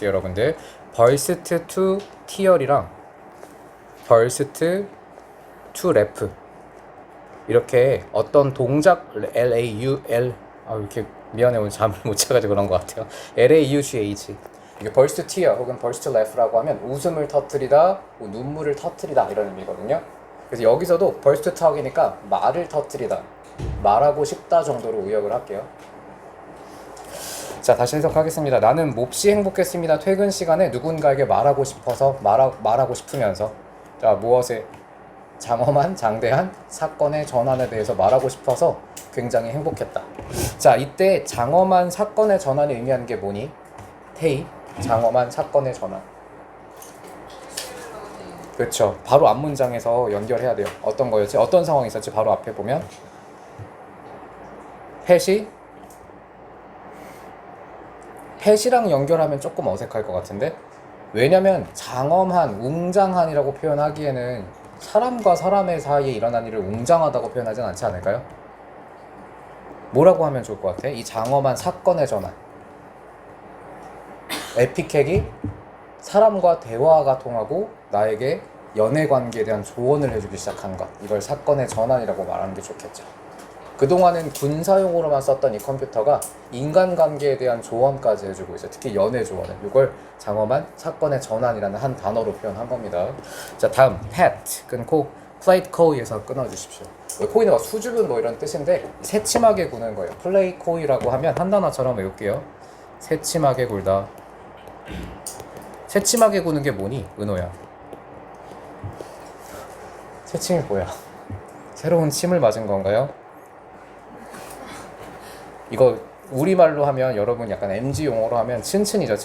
알려줄게요 여러분들. burst to tear이랑 burst to ref 이렇게 어떤 동작 LAUL 이렇게 미안해 오늘 잠을 못 자가지고 그런 것 같아요. LAUGH 이게 burst tear 혹은 burst laugh라고 하면 웃음을 터뜨리다, 눈물을 터뜨리다 이런 의미거든요. 그래서 여기서도 burst talk이니까 말을 터뜨리다, 말하고 싶다 정도로 의역을 할게요. 자, 다시 해석하겠습니다. 나는 몹시 행복했습니다. 퇴근 시간에 누군가에게 말하고 싶어서 말하고 싶으면서 자, 무엇에 장엄한 장대한 사건의 전환에 대해서 말하고 싶어서 굉장히 행복했다. 자, 이때 장엄한 사건의 전환이 의미하는 게 뭐니? 테이, 장엄한 사건의 전환. 그렇죠. 바로 앞 문장에서 연결해야 돼요. 어떤 거였지? 어떤 상황이 있었지? 바로 앞에 보면 펫이랑 연결하면 조금 어색할 것 같은데, 왜냐면 장엄한, 웅장한이라고 표현하기에는 사람과 사람의 사이에 일어난 일을 웅장하다고 표현하진 않지 않을까요? 뭐라고 하면 좋을 것 같아? 이 장엄한 사건의 전환. 에픽핵이 사람과 대화가 통하고 나에게 연애 관계에 대한 조언을 해주기 시작한 것, 이걸 사건의 전환이라고 말하는 게 좋겠죠. 그동안은 군사용으로만 썼던 이 컴퓨터가 인간관계에 대한 조언까지 해주고 있어요. 특히 연애 조언을. 이걸 장엄한 사건의 전환이라는 한 단어로 표현한 겁니다. 자, 다음 pet 끊고 play coy에서 끊어주십시오. 코이는 수줍은 뭐 이런 뜻인데 새침하게 구는 거예요. play coy라고 하면 한 단어처럼 외울게요. 새침하게 굴다. 새침하게 구는 게 뭐니? 은호야. 새침이 뭐야? 새로운 침을 맞은 건가요? 이거 우리말로 하면 여러분 약간 MG 용어로 하면 츤츤이죠.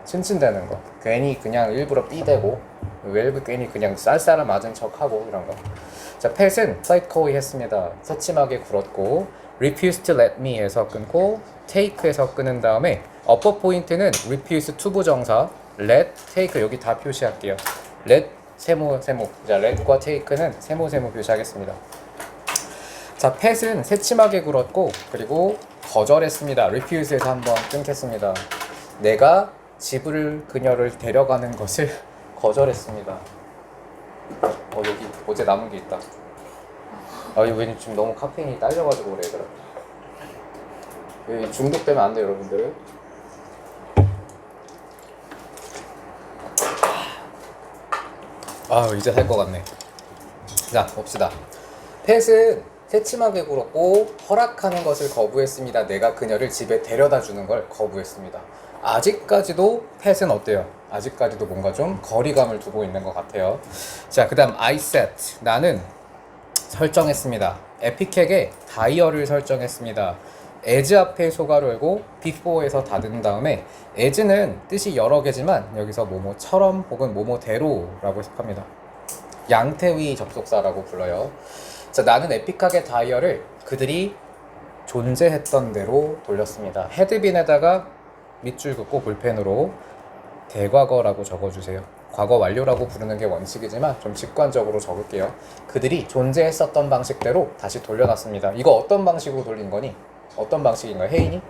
츤츤되는 거. 괜히 그냥 일부러 삐대고 웰브 괜히 그냥 쌀쌀한 맞은 척하고 이런 거. 자, 펫은 play coy 했습니다. 새침하게 굴었고 refuse to let me에서 끊고 take에서 끊은 다음에 upper 포인트는 refuse to 부정사 let, take 여기 다 표시할게요. let 세모. 자, let과 take는 세모 표시하겠습니다. 자, 펫은 새침하게 굴었고 그리고 거절했습니다. refuse에서 한번 끊겠습니다. 내가 그녀를 데려가는 것을 거절했습니다. 여기 어제 남은 게 있다. 이거 왠지 지금 너무 카페인이 딸려가지고 그래 얘들아. 중독되면 안 돼요 여러분들. 이제 살 것 같네. 자, 봅시다. 펫은 새침하게 굴었고 허락하는 것을 거부했습니다. 내가 그녀를 집에 데려다 주는 걸 거부했습니다. 아직까지도 펫은 어때요? 아직까지도 뭔가 좀 거리감을 두고 있는 것 같아요. 자, 그 다음 I set. 나는 설정했습니다. 에픽핵에 다이어를 설정했습니다. as 앞에 소가로 열고 before에서 닫은 다음에 as는 뜻이 여러 개지만 여기서 뭐뭐처럼 혹은 뭐뭐대로라고 해석합니다. 양태의 접속사라고 불러요. 자, 나는 에픽하게 다이어를 그들이 존재했던 대로 돌렸습니다. 헤드빈에다가 밑줄 긋고 볼펜으로 대과거라고 적어주세요. 과거 완료라고 부르는 게 원칙이지만 좀 직관적으로 적을게요. 그들이 존재했었던 방식대로 다시 돌려놨습니다. 이거 어떤 방식으로 돌린 거니? 어떤 방식인가요? 혜인이?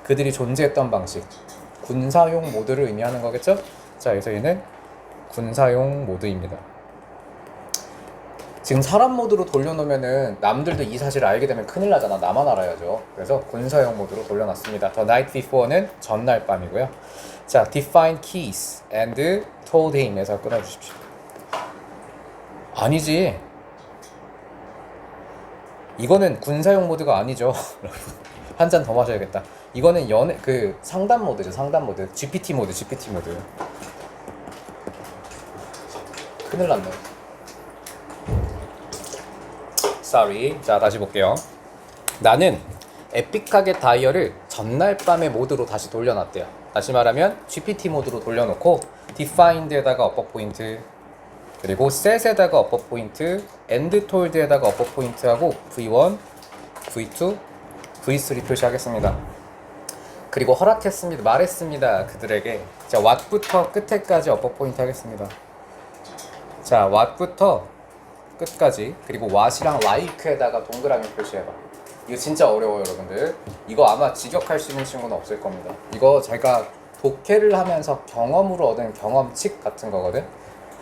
그들이 존재했던 방식. 군사용 모드를 의미하는 거겠죠? 자, 그래서 얘는 군사용 모드입니다. 지금 사람 모드로 돌려놓으면은 남들도 이 사실을 알게 되면 큰일 나잖아. 나만 알아야죠. 그래서 군사용 모드로 돌려놨습니다. The night before는 전날 밤이고요. 자, define keys and told him에서 끊어주십시오. 아니지. 이거는 군사용 모드가 아니죠. 한 잔 더 마셔야겠다. 이거는 상담 모드죠. 상담 모드. GPT 모드. 큰일 났네. Sorry. 자, 다시 볼게요. 나는 에픽하게 다이얼을 전날 밤의 모드로 다시 돌려놨대요. 다시 말하면 GPT 모드로 돌려놓고 defined에다가 upper 포인트, 그리고 set에다가 upper 포인트, and told에다가 upper 포인트하고 V1, V2, V3 표시하겠습니다. 그리고 허락했습니다. 말했습니다. 그들에게. 자, what부터 끝에까지 upper 포인트 하겠습니다. 자, what부터 끝까지, 그리고 what이랑 like에다가 동그라미 표시해봐. 이거 진짜 어려워요 여러분들. 이거 아마 직역할 수 있는 친구는 없을 겁니다. 이거 제가 독해를 하면서 경험으로 얻은 경험칙 같은 거거든.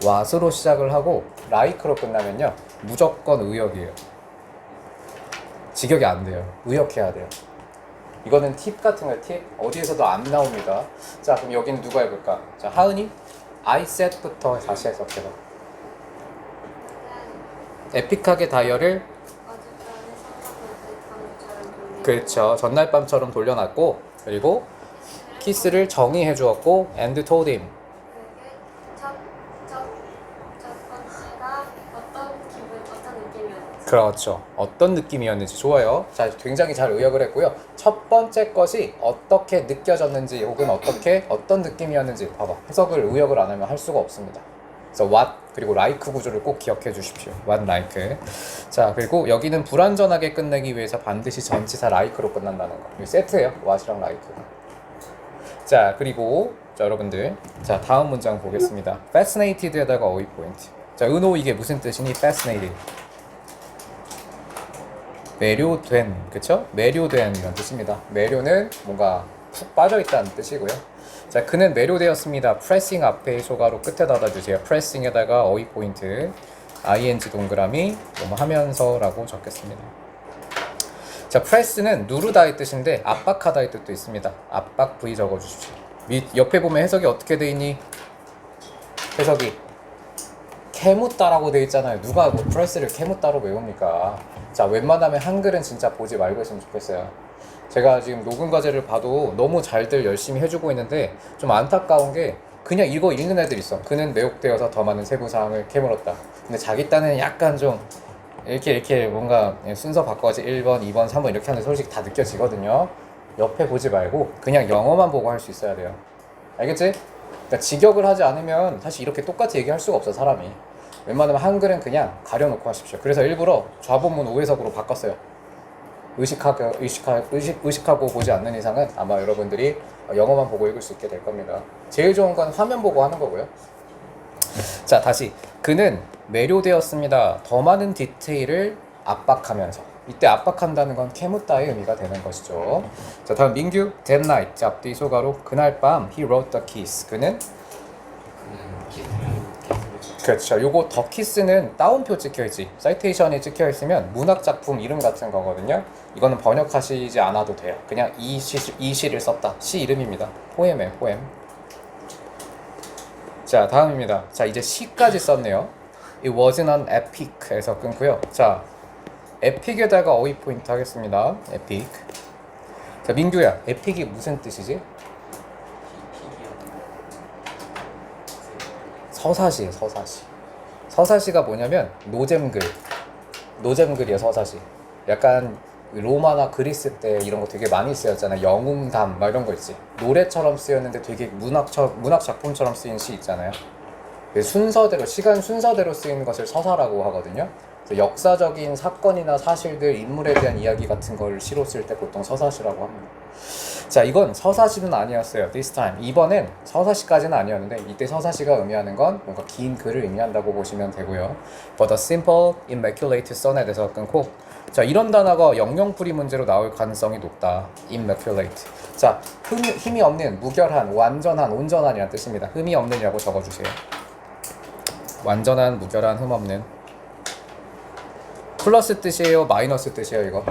what으로 시작을 하고 like로 끝나면요 무조건 의역이에요. 직역이 안 돼요. 의역해야 돼요. 이거는 팁 같은 거예요. 팁. 어디에서도 안 나옵니다. 자, 그럼 여기는 누가 해볼까? 자, 하은이 I said부터 다시 해석해봐. 에픽하게 다이얼을 그렇죠. 전날 밤처럼 돌려놨고 그리고 키스를 정의해 주었고 and told him 그렇죠. 어떤 느낌이었는지 좋아요. 자, 굉장히 잘 의역을 했고요. 첫 번째 것이 어떻게 느껴졌는지 혹은 어떤 느낌이었는지 봐봐. 해석을 의역을 안 하면 할 수가 없습니다. 그래서 what 그리고 like 구조를 꼭 기억해 주십시오. what like. 자, 그리고 여기는 불완전하게 끝내기 위해서 반드시 전치사 like로 끝난다는 거. 이거 세트예요. what이랑 like. 자, 그리고 자, 여러분들 자 다음 문장 보겠습니다. fascinated에다가 어휘 포인트. 자, 은호 이게 무슨 뜻이니? fascinated. 매료된, 그쵸? 매료된 이런 뜻입니다. 매료는 뭔가 푹 빠져있다는 뜻이고요. 자, 그는 매료되었습니다. pressing 앞에 소가로 끝에 닫아주세요. pressing에다가 어휘 포인트 ing 동그라미 뭐뭐 하면서라고 적겠습니다. 자, press는 누르다의 뜻인데 압박하다의 뜻도 있습니다. 압박 V 적어주십시오. 옆에 보면 해석이 어떻게 돼 있니? 해석이 캐묻다라고 돼 있잖아요. 누가 뭐 프레스를 캐묻다로 외웁니까? 자, 웬만하면 한글은 진짜 보지 말고 했으면 좋겠어요. 제가 지금 녹음 과제를 봐도 너무 잘들 열심히 해주고 있는데 좀 안타까운 게 그냥 이거 읽는 애들 있어. 그는 매혹되어서 더 많은 세부 사항을 캐물었다. 근데 자기 딴에는 약간 좀 이렇게 뭔가 순서 바꿔서 1번, 2번, 3번 이렇게 하는데 솔직히 다 느껴지거든요. 옆에 보지 말고 그냥 영어만 보고 할 수 있어야 돼요. 알겠지? 그러니까 직역을 하지 않으면 사실 이렇게 똑같이 얘기할 수가 없어 사람이. 웬만하면 한글은 그냥 가려놓고 하십시오. 그래서 일부러 좌본문 오해석으로 바꿨어요. 의식하고 보지 않는 이상은 아마 여러분들이 영어만 보고 읽을 수 있게 될 겁니다. 제일 좋은 건 화면 보고 하는 거고요. 자, 다시 그는 매료되었습니다. 더 많은 디테일을 압박하면서. 이때 압박한다는 건 캐묻다의 의미가 되는 것이죠. 자, 다음 민규 that night 앞뒤 소가로 그날 밤 he wrote the kiss. 그는 그렇죠. 요거 더 키스는 따옴표 찍혀있지 사이테이션이 찍혀있으면 문학작품 이름 같은 거거든요. 이거는 번역하시지 않아도 돼요. 그냥 이 시를 썼다. 시 이름입니다. 포엠이에요. 포엠. 자, 다음입니다. 자, 이제 시까지 썼네요. It wasn't an epic에서 끊고요. 자, 에픽에다가 어휘 포인트 하겠습니다. 에픽. 자, 민규야, 에픽이 무슨 뜻이지? 서사시예요. 서사시. 서사시가 뭐냐면 노잼글이에요. 서사시. 약간 로마나 그리스 때 이런 거 되게 많이 쓰였잖아요. 영웅담 막 이런 거 있지. 노래처럼 쓰였는데 되게 문학 작품처럼 쓰인 시 있잖아요. 순서대로 시간 순서대로 쓰이는 것을 서사라고 하거든요. 그래서 역사적인 사건이나 사실들, 인물에 대한 이야기 같은 걸 시로 쓸 때 보통 서사시라고 합니다. 자, 이건 서사시는 아니었어요. This time. 이번엔 서사시까지는 아니었는데 이때 서사시가 의미하는 건 뭔가 긴 글을 의미한다고 보시면 되고요. But a simple, immaculate sonnet에서 끊고 자, 이런 단어가 영영풀이 문제로 나올 가능성이 높다. immaculate. 자, 힘이 없는, 무결한, 완전한, 온전한이라는 뜻입니다. 흠이 없는이라고 적어주세요. 완전한, 무결한, 흠 없는. 플러스 뜻이에요? 마이너스 뜻이에요, 이거?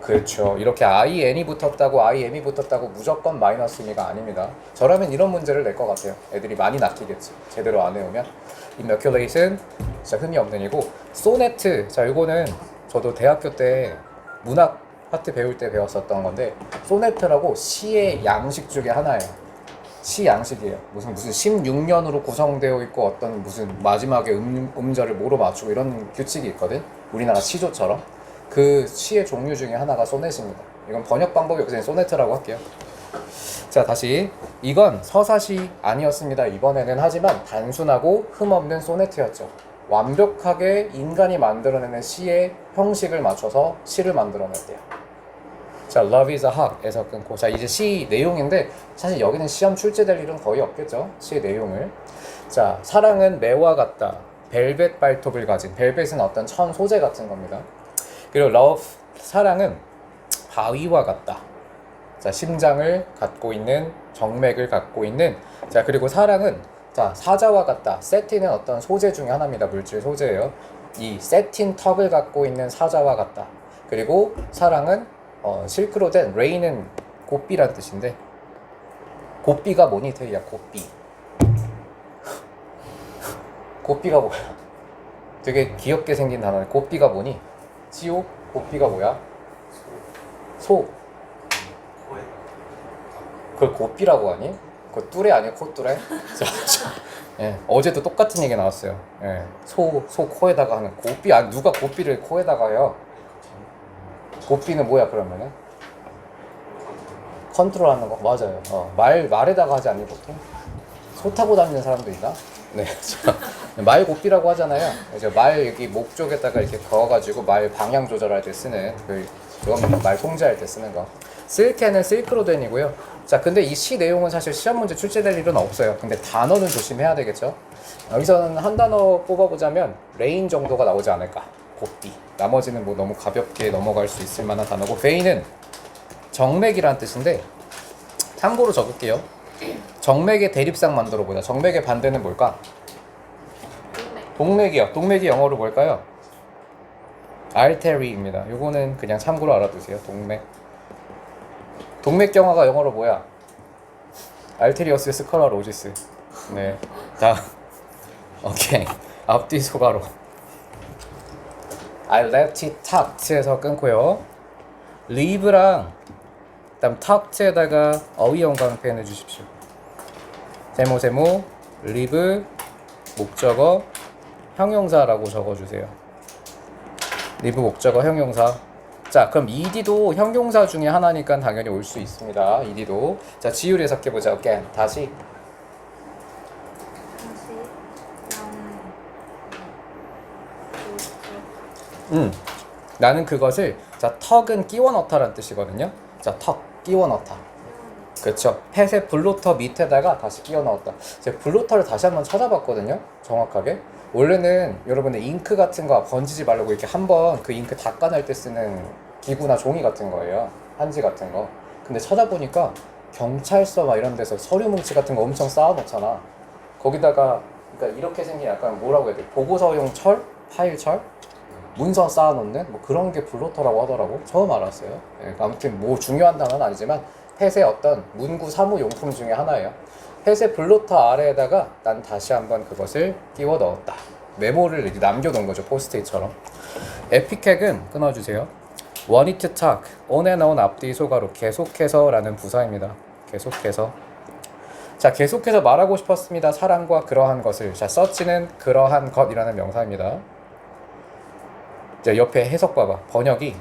그렇죠. 이렇게 IN이 붙었다고 IM이 붙었다고 무조건 마이너스 의미가 아닙니다. 저라면 이런 문제를 낼 것 같아요. 애들이 많이 낚이겠지. 제대로 안 해오면. immaculate은 진짜 흠이 없는이고 소네트. 자, 이거는 저도 대학교 때 문학 파트 배울 때 배웠었던 건데 소네트라고 시의 양식 중에 하나예요. 시 양식이에요. 무슨 16년으로 구성되어 있고 어떤 무슨 마지막에 음절을 뭐로 맞추고 이런 규칙이 있거든. 우리나라 시조처럼. 그 시의 종류 중에 하나가 소넷입니다. 이건 번역 방법이 그냥 소네트라고 할게요. 자, 다시 이건 서사시 아니었습니다. 이번에는 하지만 단순하고 흠없는 소네트였죠. 완벽하게 인간이 만들어내는 시의 형식을 맞춰서 시를 만들어냈대요. 자, Love is a hug에서 끊고 자, 이제 시 내용인데 사실 여기는 시험 출제될 일은 거의 없겠죠. 시의 내용을. 자, 사랑은 매와 같다. 벨벳 발톱을 가진 벨벳은 어떤 천 소재 같은 겁니다. 그리고 love 사랑은 바위와 같다. 자, 심장을 갖고 있는, 정맥을 갖고 있는. 자, 그리고 사랑은, 자, 사자와 같다. 세틴은 어떤 소재 중에 하나입니다. 물질 소재예요. 이 세틴 턱을 갖고 있는 사자와 같다. 그리고 사랑은 실크로드, 레이는 고삐란 뜻인데, 고삐가 뭐니? 태희야, 고삐. 고삐가 뭐야? 되게 귀엽게 생긴 단어네. 고삐가 뭐니? 지호? 고삐가 뭐야? 소. 그걸 고삐라고 하니? 그거 뚜레 아니야? 코뚜레? 예, 어제도 똑같은 얘기 나왔어요. 예, 소 코에다가 하는 고삐. 아니, 누가 고삐를 코에다가 해요? 고삐는 뭐야 그러면은? 컨트롤하는 거. 맞아요. 말에다가 하지 않니 보통? 소 타고 다니는 사람도 있나? 네, 말 고삐라고 하잖아요. 이제 말 여기 목 쪽에다가 이렇게 그어가지고 말 방향 조절할 때 쓰는 그건 말 통제할 때 쓰는 거. 실케는 실크로덴이고요. 자, 근데 이 시 내용은 사실 시험 문제 출제될 일은 없어요. 근데 단어는 조심해야 되겠죠. 여기서는 한 단어 뽑아보자면 레인 정도가 나오지 않을까. 고삐. 나머지는 뭐 너무 가볍게 넘어갈 수 있을 만한 단어고, 베인은 정맥이란 뜻인데 참고로 적을게요. 정맥의 대립상 만들어 보자. 정맥의 반대는 뭘까? 동맥이요. 동맥이 영어로 뭘까요? artery입니다. 요거는 그냥 참고로 알아두세요. 동맥경화가 영어로 뭐야? 알테리어스 스컬러로지스. 네. 자, 오케이. 앞뒤 소가로. I left it tucked에서 끊고요. leave랑 그다음 tucked에다가 어휘연관 표현해 주십시오. 세모 leave 목적어 형용사라고 적어주세요. leave 목적어 형용사. 자, 그럼 ed도 형용사 중에 하나니까 당연히 올 수 있습니다. ed도. 자, 지율 해석해보자. again. 다시. 나는 그것을, 자, 턱은 끼워 넣다라는 뜻이거든요. 자, 턱 끼워 넣다. 그렇죠. 펫의 블로터 밑에다가 다시 끼워 넣었다. 제가 블로터를 다시 한번 찾아봤거든요. 정확하게. 원래는 여러분들 잉크 같은 거 번지지 말라고 이렇게 한번 그 잉크 닦아낼 때 쓰는 기구나 종이 같은 거예요. 한지 같은 거. 근데 찾아보니까 경찰서 막 이런 데서 서류 뭉치 같은 거 엄청 쌓아놓잖아. 거기다가 그러니까 이렇게 생긴 약간 뭐라고 해야 돼? 보고서용 철? 파일철? 문서 쌓아놓는 뭐 그런 게 블로터라고 하더라고. 처음 알았어요. 예, 아무튼 뭐 중요한 단어는 아니지만 펫의 어떤 문구 사무용품 중에 하나예요. 펫의 블로터 아래에다가 난 다시 한번 그것을 끼워 넣었다. 메모를 이렇게 남겨놓은 거죠. 포스트잇처럼. 에피캑은 끊어주세요. want it to talk, on and on 앞뒤 소가로 계속해서 라는 부사입니다. 계속해서. 자, 계속해서 말하고 싶었습니다. 사랑과 그러한 것을. 자, 서치는 그러한 것이라는 명사입니다. 자, 옆에 해석 봐봐. 번역이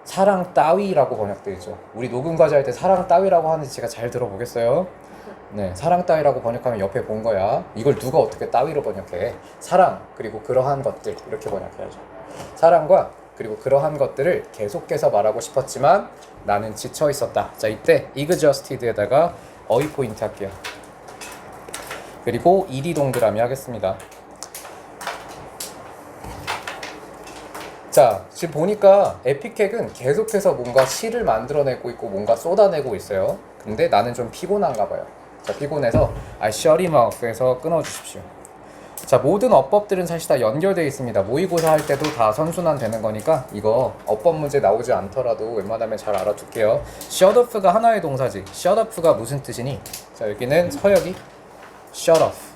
사랑 따위라고 번역되어 있죠. 우리 녹음 과제 할 때 사랑 따위라고 하는지 제가 잘 들어보겠어요? 네, 사랑 따위라고 번역하면 옆에 본 거야. 이걸 누가 어떻게 따위로 번역해? 사랑 그리고 그러한 것들 이렇게 번역해야죠. 사랑과 그리고 그러한 것들을 계속해서 말하고 싶었지만 나는 지쳐 있었다. 자, 이때 exhausted에다가 어휘 포인트 할게요. 그리고 ed 동그라미 하겠습니다. 자, 지금 보니까 에피캑은 계속해서 뭔가 시를 만들어내고 있고 뭔가 쏟아내고 있어요. 근데 나는 좀 피곤한가 봐요. 자, 피곤해서 I shut him off에서 끊어주십시오. 자, 모든 어법들은 사실 다 연결되어 있습니다. 모의고사 할 때도 다 선순환 되는 거니까 이거 어법 문제 나오지 않더라도 웬만하면 잘 알아둘게요. shut off가 하나의 동사지. shut off가 무슨 뜻이니? 자, 여기는 서역이 shut off.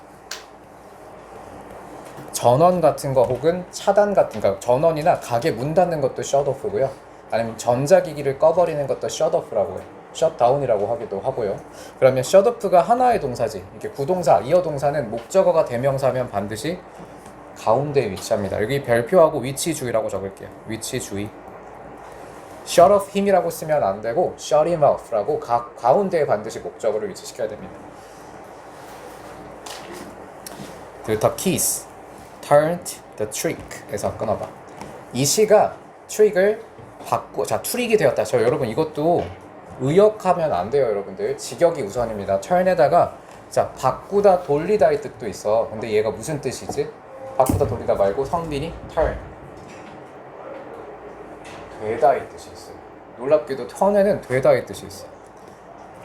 전원 같은 거 혹은 차단 같은 거, 전원이나 가게 문 닫는 것도 shut off고요. 아니면 전자기기를 꺼버리는 것도 shut off라고 해요. shut down이라고 하기도 하고요. 그러면 shut off가 하나의 동사지. 이게 구동사, 이어 동사는 목적어가 대명사면 반드시 가운데에 위치합니다. 여기 별표하고 위치주의라고 적을게요. 위치주의. shut off him이라고 쓰면 안 되고 shut him off라고 가운데에 반드시 목적어를 위치시켜야 됩니다. 그리고 the keys turned the trick에서 끊어봐. 이 시가 트릭을 자, 트릭이 되었다. 저 여러분 이것도 의역하면 안 돼요, 여러분들. 직역이 우선입니다. turn에다가 자, 바꾸다 돌리다의 뜻도 있어. 근데 얘가 무슨 뜻이지? 바꾸다 돌리다 말고 성빈이 turn 되다의 뜻이 있어요. 놀랍게도 turn에는 되다의 뜻이 있어.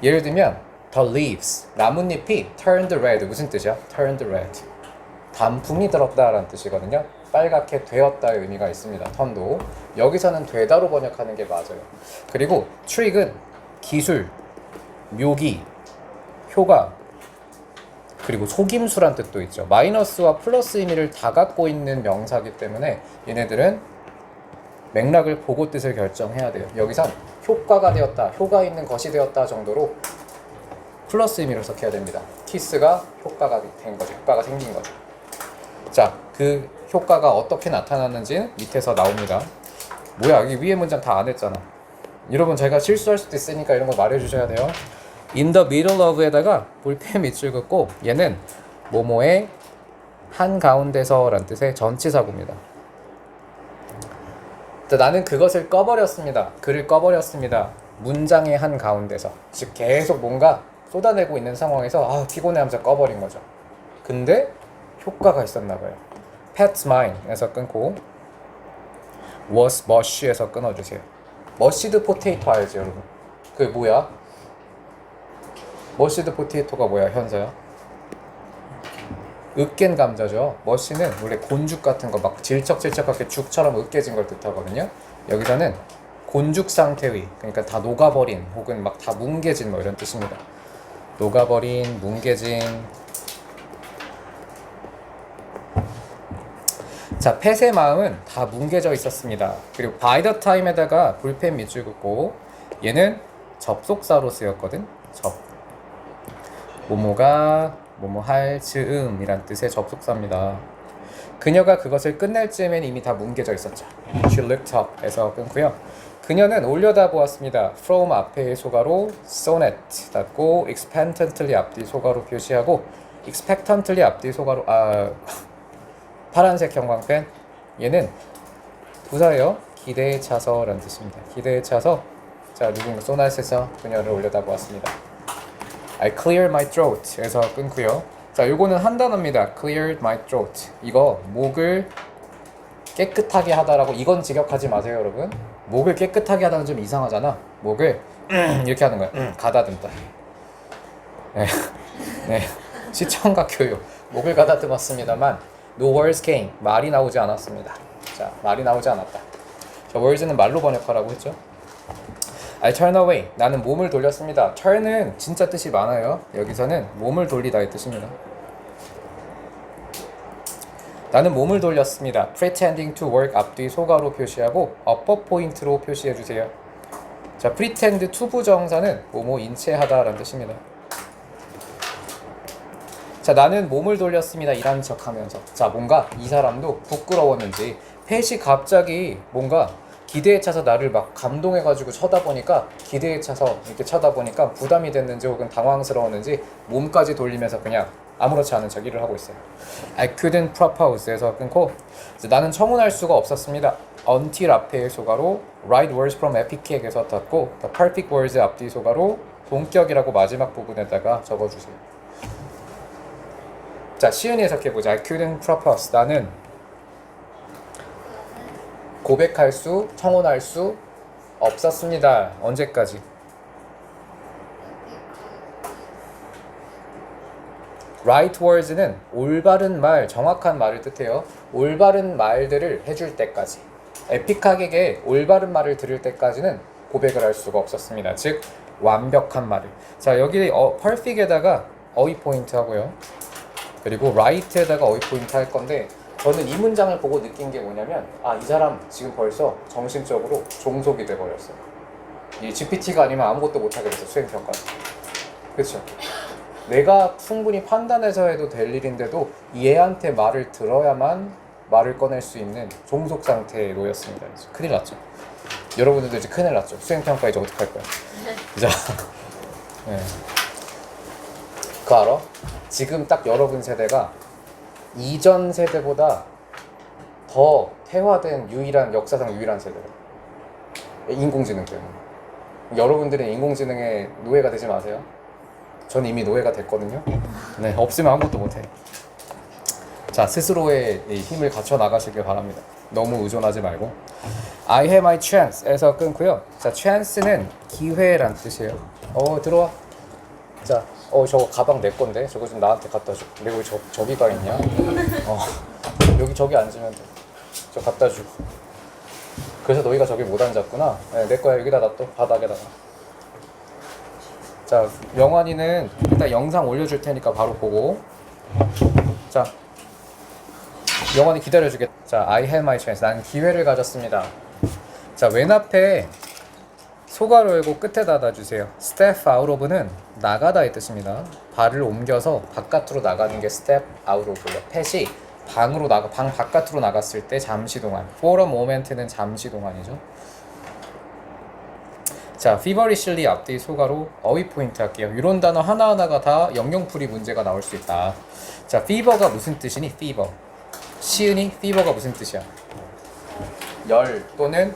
예를 들면 the leaves, 나뭇잎이 turned red. 무슨 뜻이야? turned red. 단풍이 들었다라는 뜻이거든요. 빨갛게 되었다의 의미가 있습니다. 턴도 여기서는 되다로 번역하는 게 맞아요. 그리고 트릭은 기술, 묘기, 효과, 그리고 속임수란 뜻도 있죠. 마이너스와 플러스 의미를 다 갖고 있는 명사이기 때문에 얘네들은 맥락을 보고 뜻을 결정해야 돼요. 여기선 효과가 되었다, 효과 있는 것이 되었다 정도로 플러스 의미로 섞여야 됩니다. 키스가 효과가 된 거죠. 효과가 생긴 거죠. 자, 그 효과가 어떻게 나타났는지 밑에서 나옵니다. 뭐야, 여기 위에 문장 다 안 했잖아. 여러분, 제가 실수할 수도 있으니까 이런 거 말해주셔야 돼요. In the middle of에다가 볼펜 밑줄 긋고 얘는 뭐뭐의 한가운데서 라는 뜻의 전치사구입니다. 나는 그것을 꺼버렸습니다. 글을 꺼버렸습니다. 문장의 한가운데서. 즉 계속 뭔가 쏟아내고 있는 상황에서 피곤해 하면서 꺼버린 거죠. 근데 효과가 있었나 봐요. Pet's mine에서 끊고 was mush에서 끊어주세요. 머시드 포테이토 알죠, 여러분? 그게 뭐야? 머시드 포테이토가 뭐야, 현서야? 으깬 감자죠. 머시는 원래 곤죽 같은 거 막 질척질척하게 죽처럼 으깨진 걸 뜻하거든요. 여기서는 곤죽 상태의, 그러니까 다 녹아버린 혹은 막 다 뭉개진 뭐 이런 뜻입니다. 녹아버린, 뭉개진. 자, 펫의 마음은 다 뭉개져 있었습니다. 그리고 by the time에다가 볼펜 밑줄 긋고 얘는 접속사로 쓰였거든. 뭐뭐가 뭐뭐 할 즈음이란 뜻의 접속사입니다. 그녀가 그것을 끝낼 즈음엔 이미 다 뭉개져 있었죠. She looked up에서 끊고요. 그녀는 올려다보았습니다. From 앞에 소가로 sonnet 닫고 expectantly 앞뒤 소가로 표시하고 expectantly 앞뒤 소가로 파란색 형광펜. 얘는 부사예요. 기대에 차서라는 뜻입니다. 기대에 차서 자 누군가 소넷에서 그녀를 올려다보았습니다. I cleared my throat 에서 끊고요. 자 요거는 한 단어입니다. cleared my throat. 이거 목을 깨끗하게 하다라고. 이건 직역하지 마세요 여러분. 목을 깨끗하게 하다는 좀 이상하잖아. 목을 이렇게 하는 거야. 가다듬다. 네. 시청각 교육. 목을 가다듬었습니다만 no words came. 말이 나오지 않았습니다. 자 말이 나오지 않았다. 자 words는 말로 번역하라고 했죠. I turn away. 나는 몸을 돌렸습니다. turn은 진짜 뜻이 많아요. 여기서는 몸을 돌리다의 뜻입니다. 나는 몸을 돌렸습니다. pretending to work 앞뒤 소가로 표시하고 upper point로 표시해 주세요. 자, pretend to 부정사는 뭐뭐 인체하다 라는 뜻입니다. 자, 나는 몸을 돌렸습니다. 이란 척 하면서. 자, 뭔가 이 사람도 부끄러웠는지 펫이 갑자기 뭔가 기대에 차서 나를 막 감동해가지고 쳐다보니까 기대에 차서 이렇게 쳐다보니까 부담이 됐는지 혹은 당황스러웠는지 몸까지 돌리면서 그냥 아무렇지 않은 척 일을 하고 있어요. I couldn't propose에서 끊고 나는 청혼할 수가 없었습니다. Until 앞에 소가로 Right words from epic에서 닫고 The perfect words 앞뒤 소가로 본격이라고 마지막 부분에다가 적어주세요. 자 시은이 해석해보자. I couldn't propose. 나는 고백할 수, 청혼할 수 없었습니다. 언제까지? Right words는 올바른 말, 정확한 말을 뜻해요. 올바른 말들을 해줄 때까지. 에픽하게 올바른 말을 들을 때까지는 고백을 할 수가 없었습니다. 즉 완벽한 말을. 자 여기 perfect에다가 어휘 포인트 하고요. 그리고 right에다가 어휘 포인트 할 건데 저는 이 문장을 보고 느낀 게 뭐냐면 이 사람 지금 벌써 정신적으로 종속이 돼버렸어요. 이 GPT가 아니면 아무것도 못하게 됐어. 수행평가는. 그렇죠? 내가 충분히 판단해서 해도 될 일인데도 얘한테 말을 들어야만 말을 꺼낼 수 있는 종속 상태에 놓였습니다. 큰일 났죠. 여러분들도 이제 큰일 났죠. 수행평가 이제 어떡할 거야. 자, 네. 그거 알아? 지금 딱 여러분 세대가 이전 세대보다 더 퇴화된 역사상 유일한 세대예요. 인공지능 때문에. 여러분들은 인공지능의 노예가 되지 마세요. 전 이미 노예가 됐거든요. 네, 없으면 아무것도 못해. 자, 스스로의 힘을 갖춰 나가시길 바랍니다. 너무 의존하지 말고. I have my chance에서 끊고요. 자, chance는 기회란 뜻이에요. 들어와. 자, 저거 가방 내 건데 저거 좀 나한테 갖다 줘. 근데 왜 저기가 있냐? 여기 저기 앉으면 돼. 저 갖다 주고. 그래서 너희가 저기 못 앉았구나. 네, 내 거야. 여기다 놔둬. 바닥에다가. 자, 영환이는 일단 영상 올려줄 테니까 바로 보고. 자, 영환이 기다려주겠다. 자, I had my chance. 난 기회를 가졌습니다. 자, 왼 앞에 소가로 열고 끝에 닫아주세요. step out of는 나가다의 뜻입니다. 발을 옮겨서 바깥으로 나가는 게 step out of예요. 펫이 방 바깥으로 나갔을 때 잠시 동안. for a moment는 잠시 동안이죠. 자, feverishly 앞뒤 소가로 어휘 포인트 할게요. 이런 단어 하나하나가 다 영영풀이 문제가 나올 수 있다. 자, fever가 무슨 뜻이니? fever. 시은이 fever가 무슨 뜻이야? 열 또는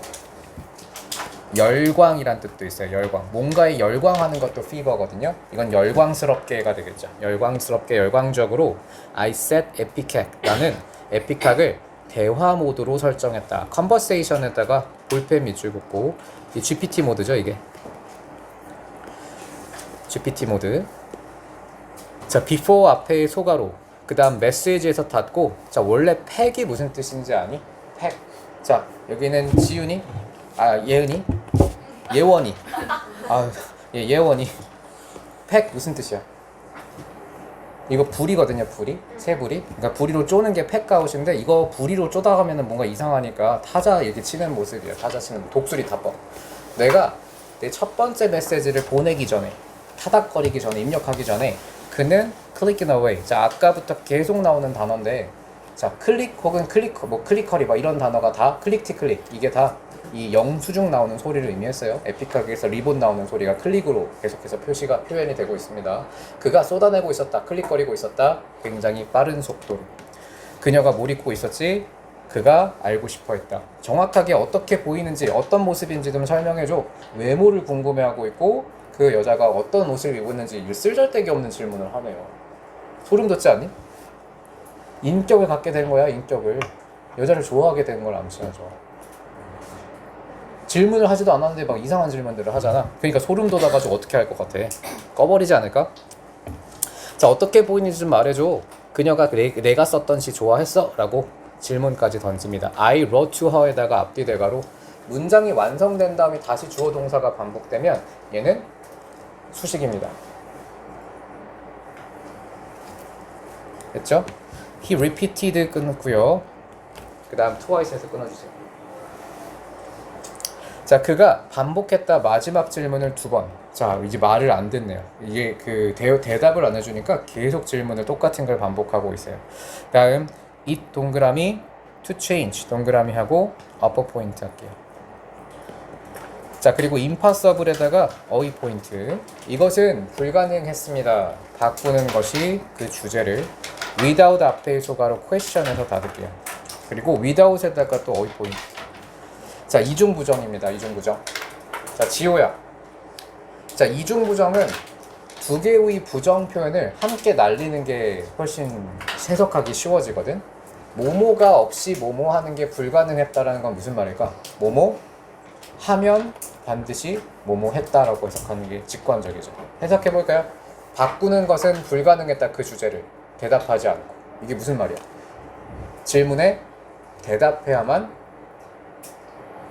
열광이란 뜻도 있어요. 열광. 뭔가에 열광하는 것도 fever거든요. 이건 열광스럽게가 되겠죠. 열광스럽게 열광적으로 I set epicac라는 epicac을 대화 모드로 설정했다. 컨버세이션에다가 볼펜 밑줄 긋고 이 GPT 모드죠, 이게. GPT 모드. 자, before 앞에 소가로. 그다음 메시지에서 닫고. 자, 원래 팩이 무슨 뜻인지 아니? 팩. 자, 여기는 지윤이 예은이? 예원이. 예원이. 팩 무슨 뜻이야? 이거 불이거든요, 불이. 새불이. 그러니까 불이로 쪼는 게 팩가웃인데 이거 불이로 쪼다가면은 뭔가 이상하니까 타자 이렇게 치는 모습이야. 타자 치는 독수리 타법. 내가 내 첫 번째 메시지를 보내기 전에, 타닥거리기 전에, 입력하기 전에 그는 clicking away. 자, 아까부터 계속 나오는 단어인데, 자, 클릭 혹은 클리커리 이런 단어가 다 클릭 이게 다 이 영수증 나오는 소리를 의미했어요. 에픽하게에서 리본 나오는 소리가 클릭으로 계속해서 표현이 되고 있습니다. 그가 쏟아내고 있었다. 클릭거리고 있었다. 굉장히 빠른 속도로. 그녀가 뭘 입고 있었지? 그가 알고 싶어 했다. 정확하게 어떻게 보이는지, 어떤 모습인지 좀 설명해줘. 외모를 궁금해하고 있고 그 여자가 어떤 옷을 입었는지 쓸데기 없는 질문을 하네요. 소름 돋지 않니? 인격을 갖게 된 거야, 인격을. 여자를 좋아하게 된 걸 암시하죠. 질문을 하지도 않았는데 막 이상한 질문들을 하잖아. 그러니까 소름 돋아가지고 어떻게 할 것 같아? 꺼버리지 않을까? 자, 어떻게 보이는지 좀 말해줘. 그녀가 내가 썼던 시 좋아했어? 라고 질문까지 던집니다. I wrote to her에다가 앞뒤 대가로 문장이 완성된 다음에 다시 주어 동사가 반복되면 얘는 수식입니다. 됐죠? He repeated 끊고요. 그 다음 twice에서 끊어주세요. 자, 그가 반복했다 마지막 질문을 2번. 자, 이제 말을 안 듣네요. 이게 대답을 안 해주니까 계속 질문을 똑같은 걸 반복하고 있어요. 다음 it 동그라미 to change 동그라미 하고 upper 포인트 할게요. 자, 그리고 impossible에다가 어휘 포인트. 이것은 불가능했습니다. 바꾸는 것이 그 주제를 without 앞에 소가로 question에서 닫을게요. 그리고 without에다가 또 어휘 포인트. 자, 이중부정입니다. 이중부정. 자, 지호야. 자, 이중부정은 두 개의 부정 표현을 함께 날리는 게 훨씬 해석하기 쉬워지거든. 뭐뭐가 없이 뭐뭐 하는 게 불가능했다라는 건 무슨 말일까? 뭐뭐 하면 반드시 뭐뭐 했다라고 해석하는 게 직관적이죠. 해석해볼까요? 바꾸는 것은 불가능했다, 그 주제를 대답하지 않고. 이게 무슨 말이야? 질문에 대답해야만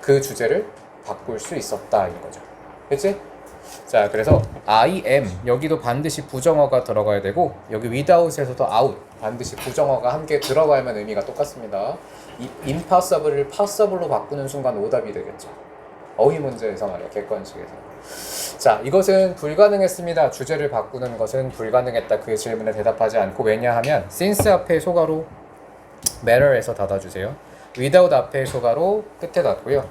그 주제를 바꿀 수 있었다 이런 거죠. 그치? 자, 그래서 I am 여기도 반드시 부정어가 들어가야 되고 여기 without에서도 out 반드시 부정어가 함께 들어가야만 의미가 똑같습니다. 이 impossible을 possible로 바꾸는 순간 오답이 되겠죠. 어휘 문제에서 말이야, 객관식에서. 자, 이것은 불가능했습니다. 주제를 바꾸는 것은 불가능했다. 그 질문에 대답하지 않고. 왜냐하면 since 앞에 소가로 matter에서 닫아주세요. without 앞에 소가로 끝에 닫고요.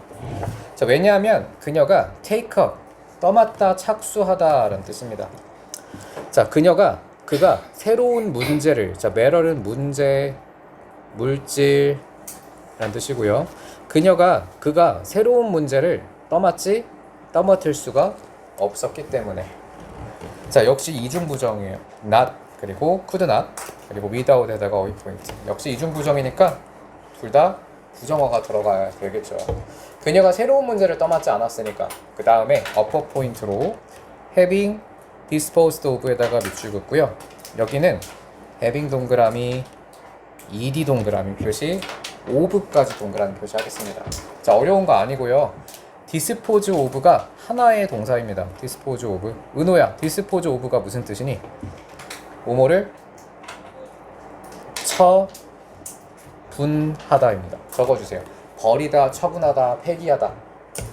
자, 왜냐하면 그녀가 take up 떠맡다 착수하다 라는 뜻입니다. 자, 그가 새로운 문제를, 자, matter은 문제, 물질 라는 뜻이고요. 그가 새로운 문제를 떠맡을 수가 없었기 때문에. 자, 역시 이중부정이에요. not 그리고 could not 그리고 without에다가 어휘 포인트. 역시 이중부정이니까 둘 다 부정어가 들어가야 되겠죠. 그녀가 새로운 문제를 떠맡지 않았으니까. 그 다음에 upper 포인트로 having disposed of에다가 밑줄 긋고요. 여기는 having 동그라미, ed 동그라미 표시, of까지 동그라미 표시하겠습니다. 자, 어려운 거 아니고요. dispose of가 하나의 동사입니다. dispose of. 은호야, dispose of가 무슨 뜻이니? 뭐뭐를 처분하다입니다. 적어주세요. 버리다, 처분하다, 폐기하다.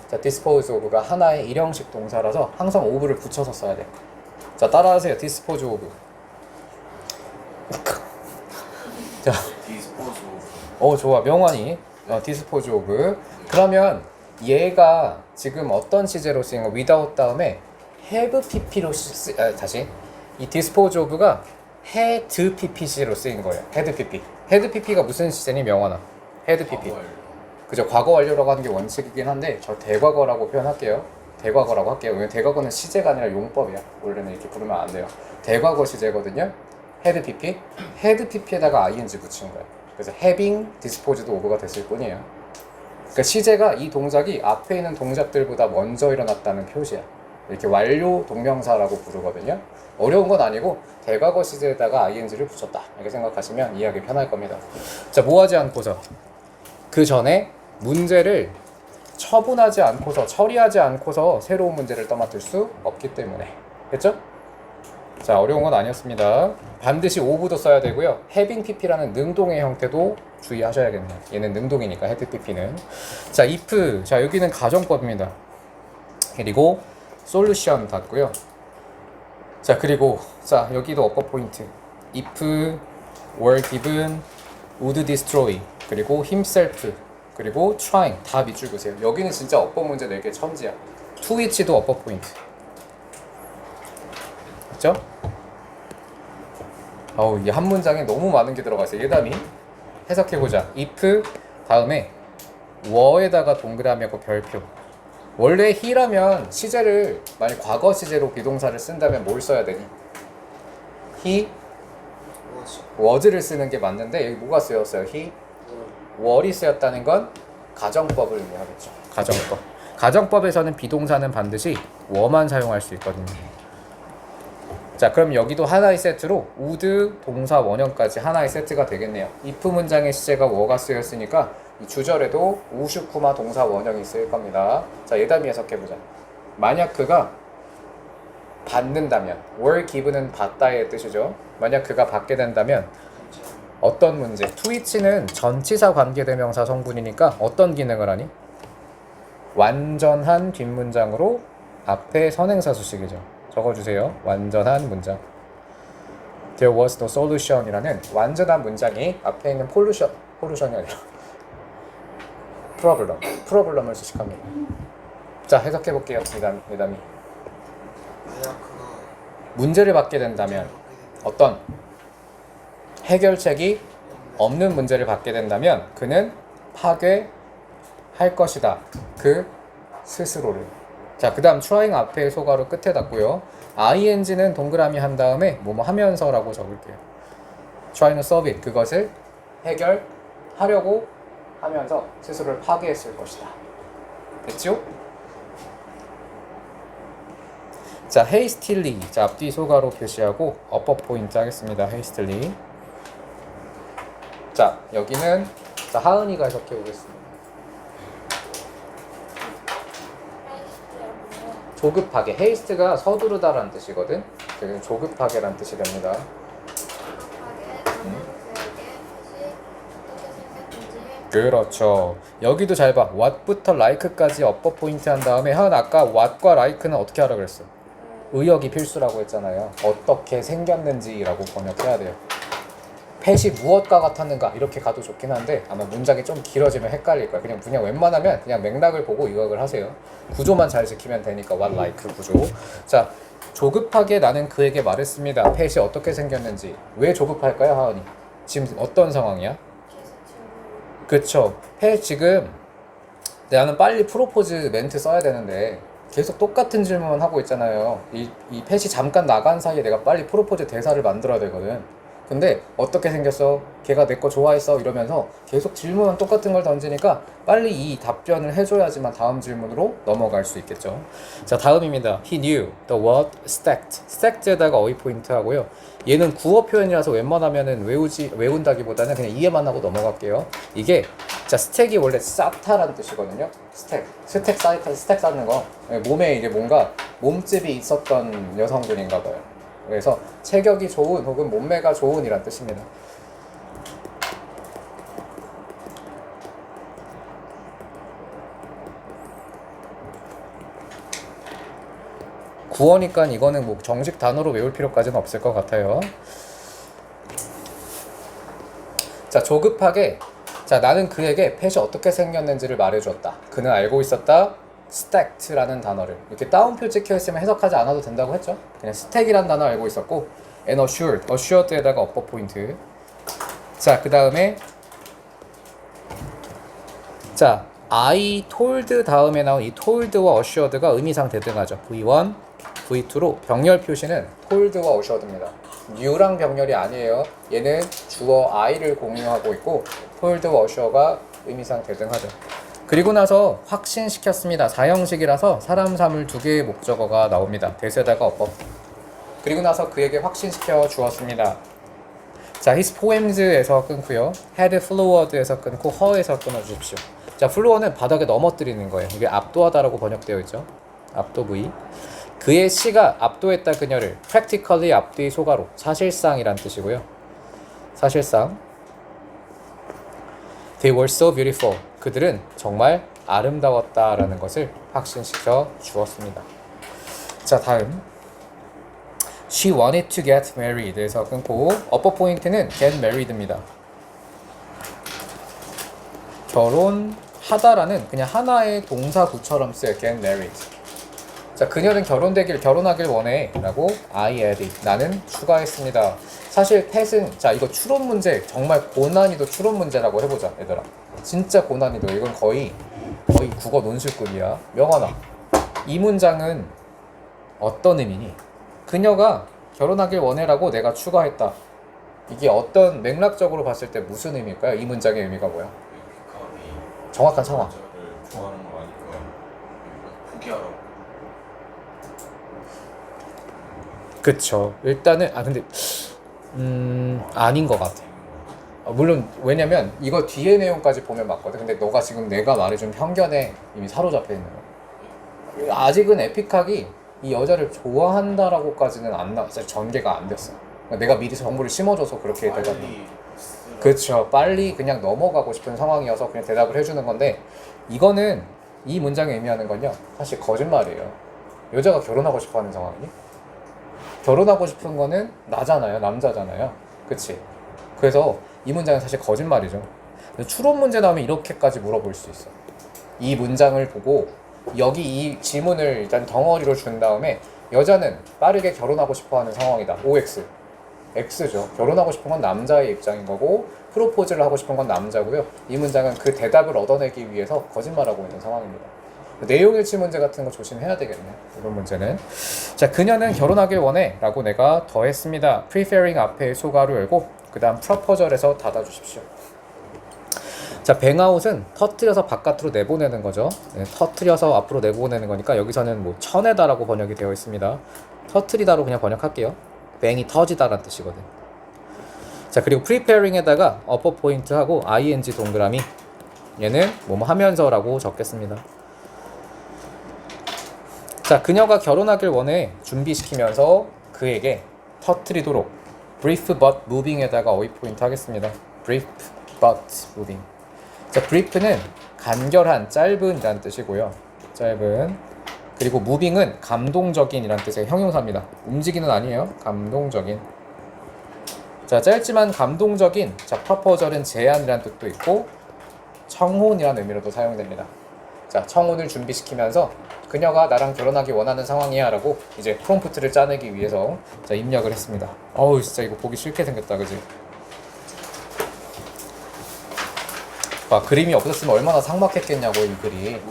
자, dispose of가 하나의 일형식 동사라서 항상 of를 붙여서 써야 돼요. 자, 따라하세요. dispose of. 자, 디스포즈 오브. 좋아. 명환이 dispose of. 그러면 얘가 지금 어떤 시제로 쓰인 거? without 다음에 have pp로 다시 이 dispose of가 had ppc로 쓰인 거예요. had pp. had pp가 무슨 시제니 명환아? had pp. 그죠? 과거 완료라고 하는 게 원칙이긴 한데 저 대과거라고 표현할게요. 대과거라고 할게요. 왜냐면 대과거는 시제가 아니라 용법이야. 원래는 이렇게 부르면 안 돼요. 대과거 시제거든요. had pp. had pp에다가 ing 붙인 거예요. 그래서 having disposed of가 됐을 뿐이에요. 그러니까 시제가 이 동작이 앞에 있는 동작들보다 먼저 일어났다는 표시야. 이렇게 완료 동명사라고 부르거든요. 어려운 건 아니고 대과거 시제에다가 ing를 붙였다 이렇게 생각하시면 이해하기 편할 겁니다. 자, 뭐 하지 않고서 그 전에 문제를 처분하지 않고서 처리하지 않고서 새로운 문제를 떠맡을 수 없기 때문에. 됐죠? 자, 어려운 건 아니었습니다. 반드시 ove도 써야 되고요. having pp라는 능동의 형태도 주의하셔야겠네요. 얘는 능동이니까 had pp는. 자, if. 자, 여기는 가정법입니다. 그리고 solution 닫고요. 자, 그리고 자, 여기도 어퍼 포인트. if were given would destroy. 그리고 himself. 그리고 trying. 다 밑줄 그으세요. 여기는 진짜 어퍼 문제 4개 천지야. to which도 어퍼 포인트. 그렇죠? 이 한 문장에 너무 많은 게 들어가 있어요. 예담이 해석해보자. if 다음에 were에다가 동그라미하고 별표. 원래 he라면 시제를 만약 과거 시제로 비동사를 쓴다면 뭘 써야 되니? he was를 쓰는 게 맞는데 여기 뭐가 쓰였어요? he were이 쓰였다는 건 가정법을 의미하겠죠. 가정법. 가정법에서는 비동사는 반드시 were만 사용할 수 있거든요. 자, 그럼 여기도 하나의 세트로 would 동사 원형까지 하나의 세트가 되겠네요. if 문장의 시제가 were가 쓰였으니까 이 주절에도 우슈쿠마 동사 원형이 쓰일 겁니다. 자, 예담이 해석해보자. 만약 그가 받는다면, were given은 받다의 뜻이죠. 만약 그가 받게 된다면 어떤 문제? to which는 전치사 관계대명사 성분이니까 어떤 기능을 하니? 완전한 뒷문장으로 앞에 선행사 수식이죠. 적어주세요. 완전한 문장. There was no solution이라는 완전한 문장이 앞에 있는 pollution이 아니라 프로블럼을 수식합니다. 자, 해석해볼게요. 예담이. 만약 그가 문제를 받게 된다면 어떤 해결책이 없는 문제를 받게 된다면 그는 파괴할 것이다. 그 스스로를. 자, 그 다음 trying 앞에 소가로 끝에 닫고요. ing는 동그라미 한 다음에 뭐뭐 하면서라고 적을게요. trying to solve it. 그것을 해결하려고 하면서 스스로를 파괴했을 것이다. 됐죠? 자, hastily. 자, 앞뒤 소가로 표시하고 어퍼 포인트 하겠습니다. hastily. 자, 여기는 자, 하은이가 해석해 보겠습니다. 조급하게. haste가 서두르다라는 뜻이거든. 그래서 조급하게란 뜻이 됩니다. 그렇죠. 여기도 잘 봐. what부터 like까지 어퍼 포인트 한 다음에 하은 아까 what과 like는 어떻게 하라 그랬어? 의역이 필수라고 했잖아요. 어떻게 생겼는지라고 번역해야 돼요. 펫이 무엇과 같았는가 이렇게 가도 좋긴 한데 아마 문장이 좀 길어지면 헷갈릴 거야. 그냥 웬만하면 그냥 맥락을 보고 의역을 하세요. 구조만 잘 지키면 되니까 what like 구조. 자, 조급하게 나는 그에게 말했습니다. 펫이 어떻게 생겼는지. 왜 조급할까요, 하은이? 지금 어떤 상황이야? 그쵸. 펫 지금 나는 빨리 프로포즈 멘트 써야 되는데 계속 똑같은 질문만 하고 있잖아요. 이 펫이 잠깐 나간 사이에 내가 빨리 프로포즈 대사를 만들어야 되거든. 근데 어떻게 생겼어? 걔가 내 거 좋아했어? 이러면서 계속 질문은 똑같은 걸 던지니까 빨리 이 답변을 해줘야지만 다음 질문으로 넘어갈 수 있겠죠. 자, 다음입니다. He knew the word stacked. stacked에다가 어휘 포인트 하고요. 얘는 구어 표현이라서 웬만하면은 외운다기보다는 그냥 이해만 하고 넘어갈게요. 이게 자, 스택이 원래 쌓다라는 뜻이거든요. 스택 쌓는 거. 몸에 이게 뭔가 몸집이 있었던 여성분인가 봐요. 그래서 체격이 좋은 혹은 몸매가 좋은 이란 뜻입니다. 구어니까 이거는 뭐 정식 단어로 외울 필요까지는 없을 것 같아요. 자, 조급하게 자, 나는 그에게 펫이 어떻게 생겼는지를 말해주었다. 그는 알고 있었다. stacked라는 단어를 이렇게 따옴표 찍혀 있으면 해석하지 않아도 된다고 했죠. 그냥 stack이라는 단어 알고 있었고 and assured에다가 업버 포인트. 자, 그 다음에 자, I told 다음에 나온 이 told와 assured가 의미상 대등하죠. V1, V2로 병렬 표시는 told와 assured입니다. new랑 병렬이 아니에요. 얘는 주어 I를 공유하고 있고 told와 assured가 의미상 대등하죠. 그리고 나서 확신시켰습니다. 4형식이라서 사람, 사물 두 개의 목적어가 나옵니다. 대세다가 어법. 그리고 나서 그에게 확신시켜 주었습니다. 자, his poems에서 끊고요. had floored에서 끊고 her에서 끊어주십시오. 자, floored는 바닥에 넘어뜨리는 거예요. 이게 압도하다라고 번역되어 있죠. 압도 부위. 그의 시가 압도했다 그녀를 practically 앞뒤 소가로 사실상이란 뜻이고요. 사실상 They were so beautiful. 그들은 정말 아름다웠다라는 것을 확신시켜 주었습니다. 자, 다음 She wanted to get married에서 끊고 어퍼 포인트는 get married입니다. 결혼하다라는 그냥 하나의 동사구처럼 쓰여 get married. 자, 그녀는 결혼하길 원해 라고 I added. 나는 추가했습니다. 사실 펫은 자, 이거 추론 문제 정말 고난이도 추론 문제라고 해보자 얘들아. 진짜 고난이도. 이건 거의 국어 논술급이야. 명환아, 이 문장은 어떤 의미니? 그녀가 결혼하길 원해라고 내가 추가했다. 이게 어떤 맥락적으로 봤을 때 무슨 의미일까요? 이 문장의 의미가 뭐야? 정확한 상황. 좋아하는 거 아니까 포기하라고. 그쵸. 일단은 근데 아닌 것 같아. 물론 왜냐면 이거 뒤에 내용까지 보면 맞거든. 근데 너가 지금 내가 말해준 편견에 이미 사로잡혀 있는 거야. 아직은 에픽하기 이 여자를 좋아한다라고까지는 안 나왔어. 전개가 안 됐어. 그러니까 내가 미리 정보를 심어줘서 그렇게 대답을. 그렇죠. 빨리 그냥 넘어가고 싶은 상황이어서 그냥 대답을 해주는 건데 이거는 이 문장이 의미하는 건요. 사실 거짓말이에요. 여자가 결혼하고 싶어하는 상황이니? 결혼하고 싶은 거는 나잖아요. 남자잖아요. 그치? 그래서 이 문장은 사실 거짓말이죠. 추론 문제 나오면 이렇게까지 물어볼 수 있어. 이 문장을 보고 여기 이 지문을 일단 덩어리로 준 다음에 여자는 빠르게 결혼하고 싶어하는 상황이다. OX. X죠. 결혼하고 싶은 건 남자의 입장인 거고 프로포즈를 하고 싶은 건 남자고요. 이 문장은 그 대답을 얻어내기 위해서 거짓말하고 있는 상황입니다. 내용 일치 문제 같은 거 조심해야 되겠네. 이런 문제는. 자, 그녀는 결혼하길 원해 라고 내가 더했습니다. preferring 앞에 소가로 열고 그 다음 프로포절에서 닫아주십시오. 자, 뱅아웃은 터뜨려서 바깥으로 내보내는 거죠. 네, 터뜨려서 앞으로 내보내는 거니까 여기서는 뭐 쳐내다라고 번역이 되어 있습니다. 터뜨리다로 그냥 번역할게요. 뱅이 터지다라는 뜻이거든. 자, 그리고 preparing에다가 upper 포인트 하고 ing 동그라미, 얘는 뭐뭐 하면서라고 적겠습니다. 자, 그녀가 결혼하길 원해 준비시키면서 그에게 터뜨리도록 brief but moving에다가 어휘 포인트 하겠습니다. brief but moving. 자, brief는 간결한, 짧은 이라는 뜻이고요. 짧은. 그리고 moving은 감동적인 이라는 뜻의 형용사입니다. 움직이는 아니에요. 감동적인. 자, 짧지만 감동적인. 자, proposal은 제안이라는 뜻도 있고 청혼이라는 의미로도 사용됩니다. 자, 청혼을 준비시키면서 그녀가 나랑 결혼하기 원하는 상황이야 라고 이제 프롬프트를 짜내기 위해서 자, 입력을 했습니다. 어우, 진짜 이거 보기 싫게 생겼다, 그지? 봐, 그림이 없었으면 얼마나 삭막했겠냐고, 이 글이.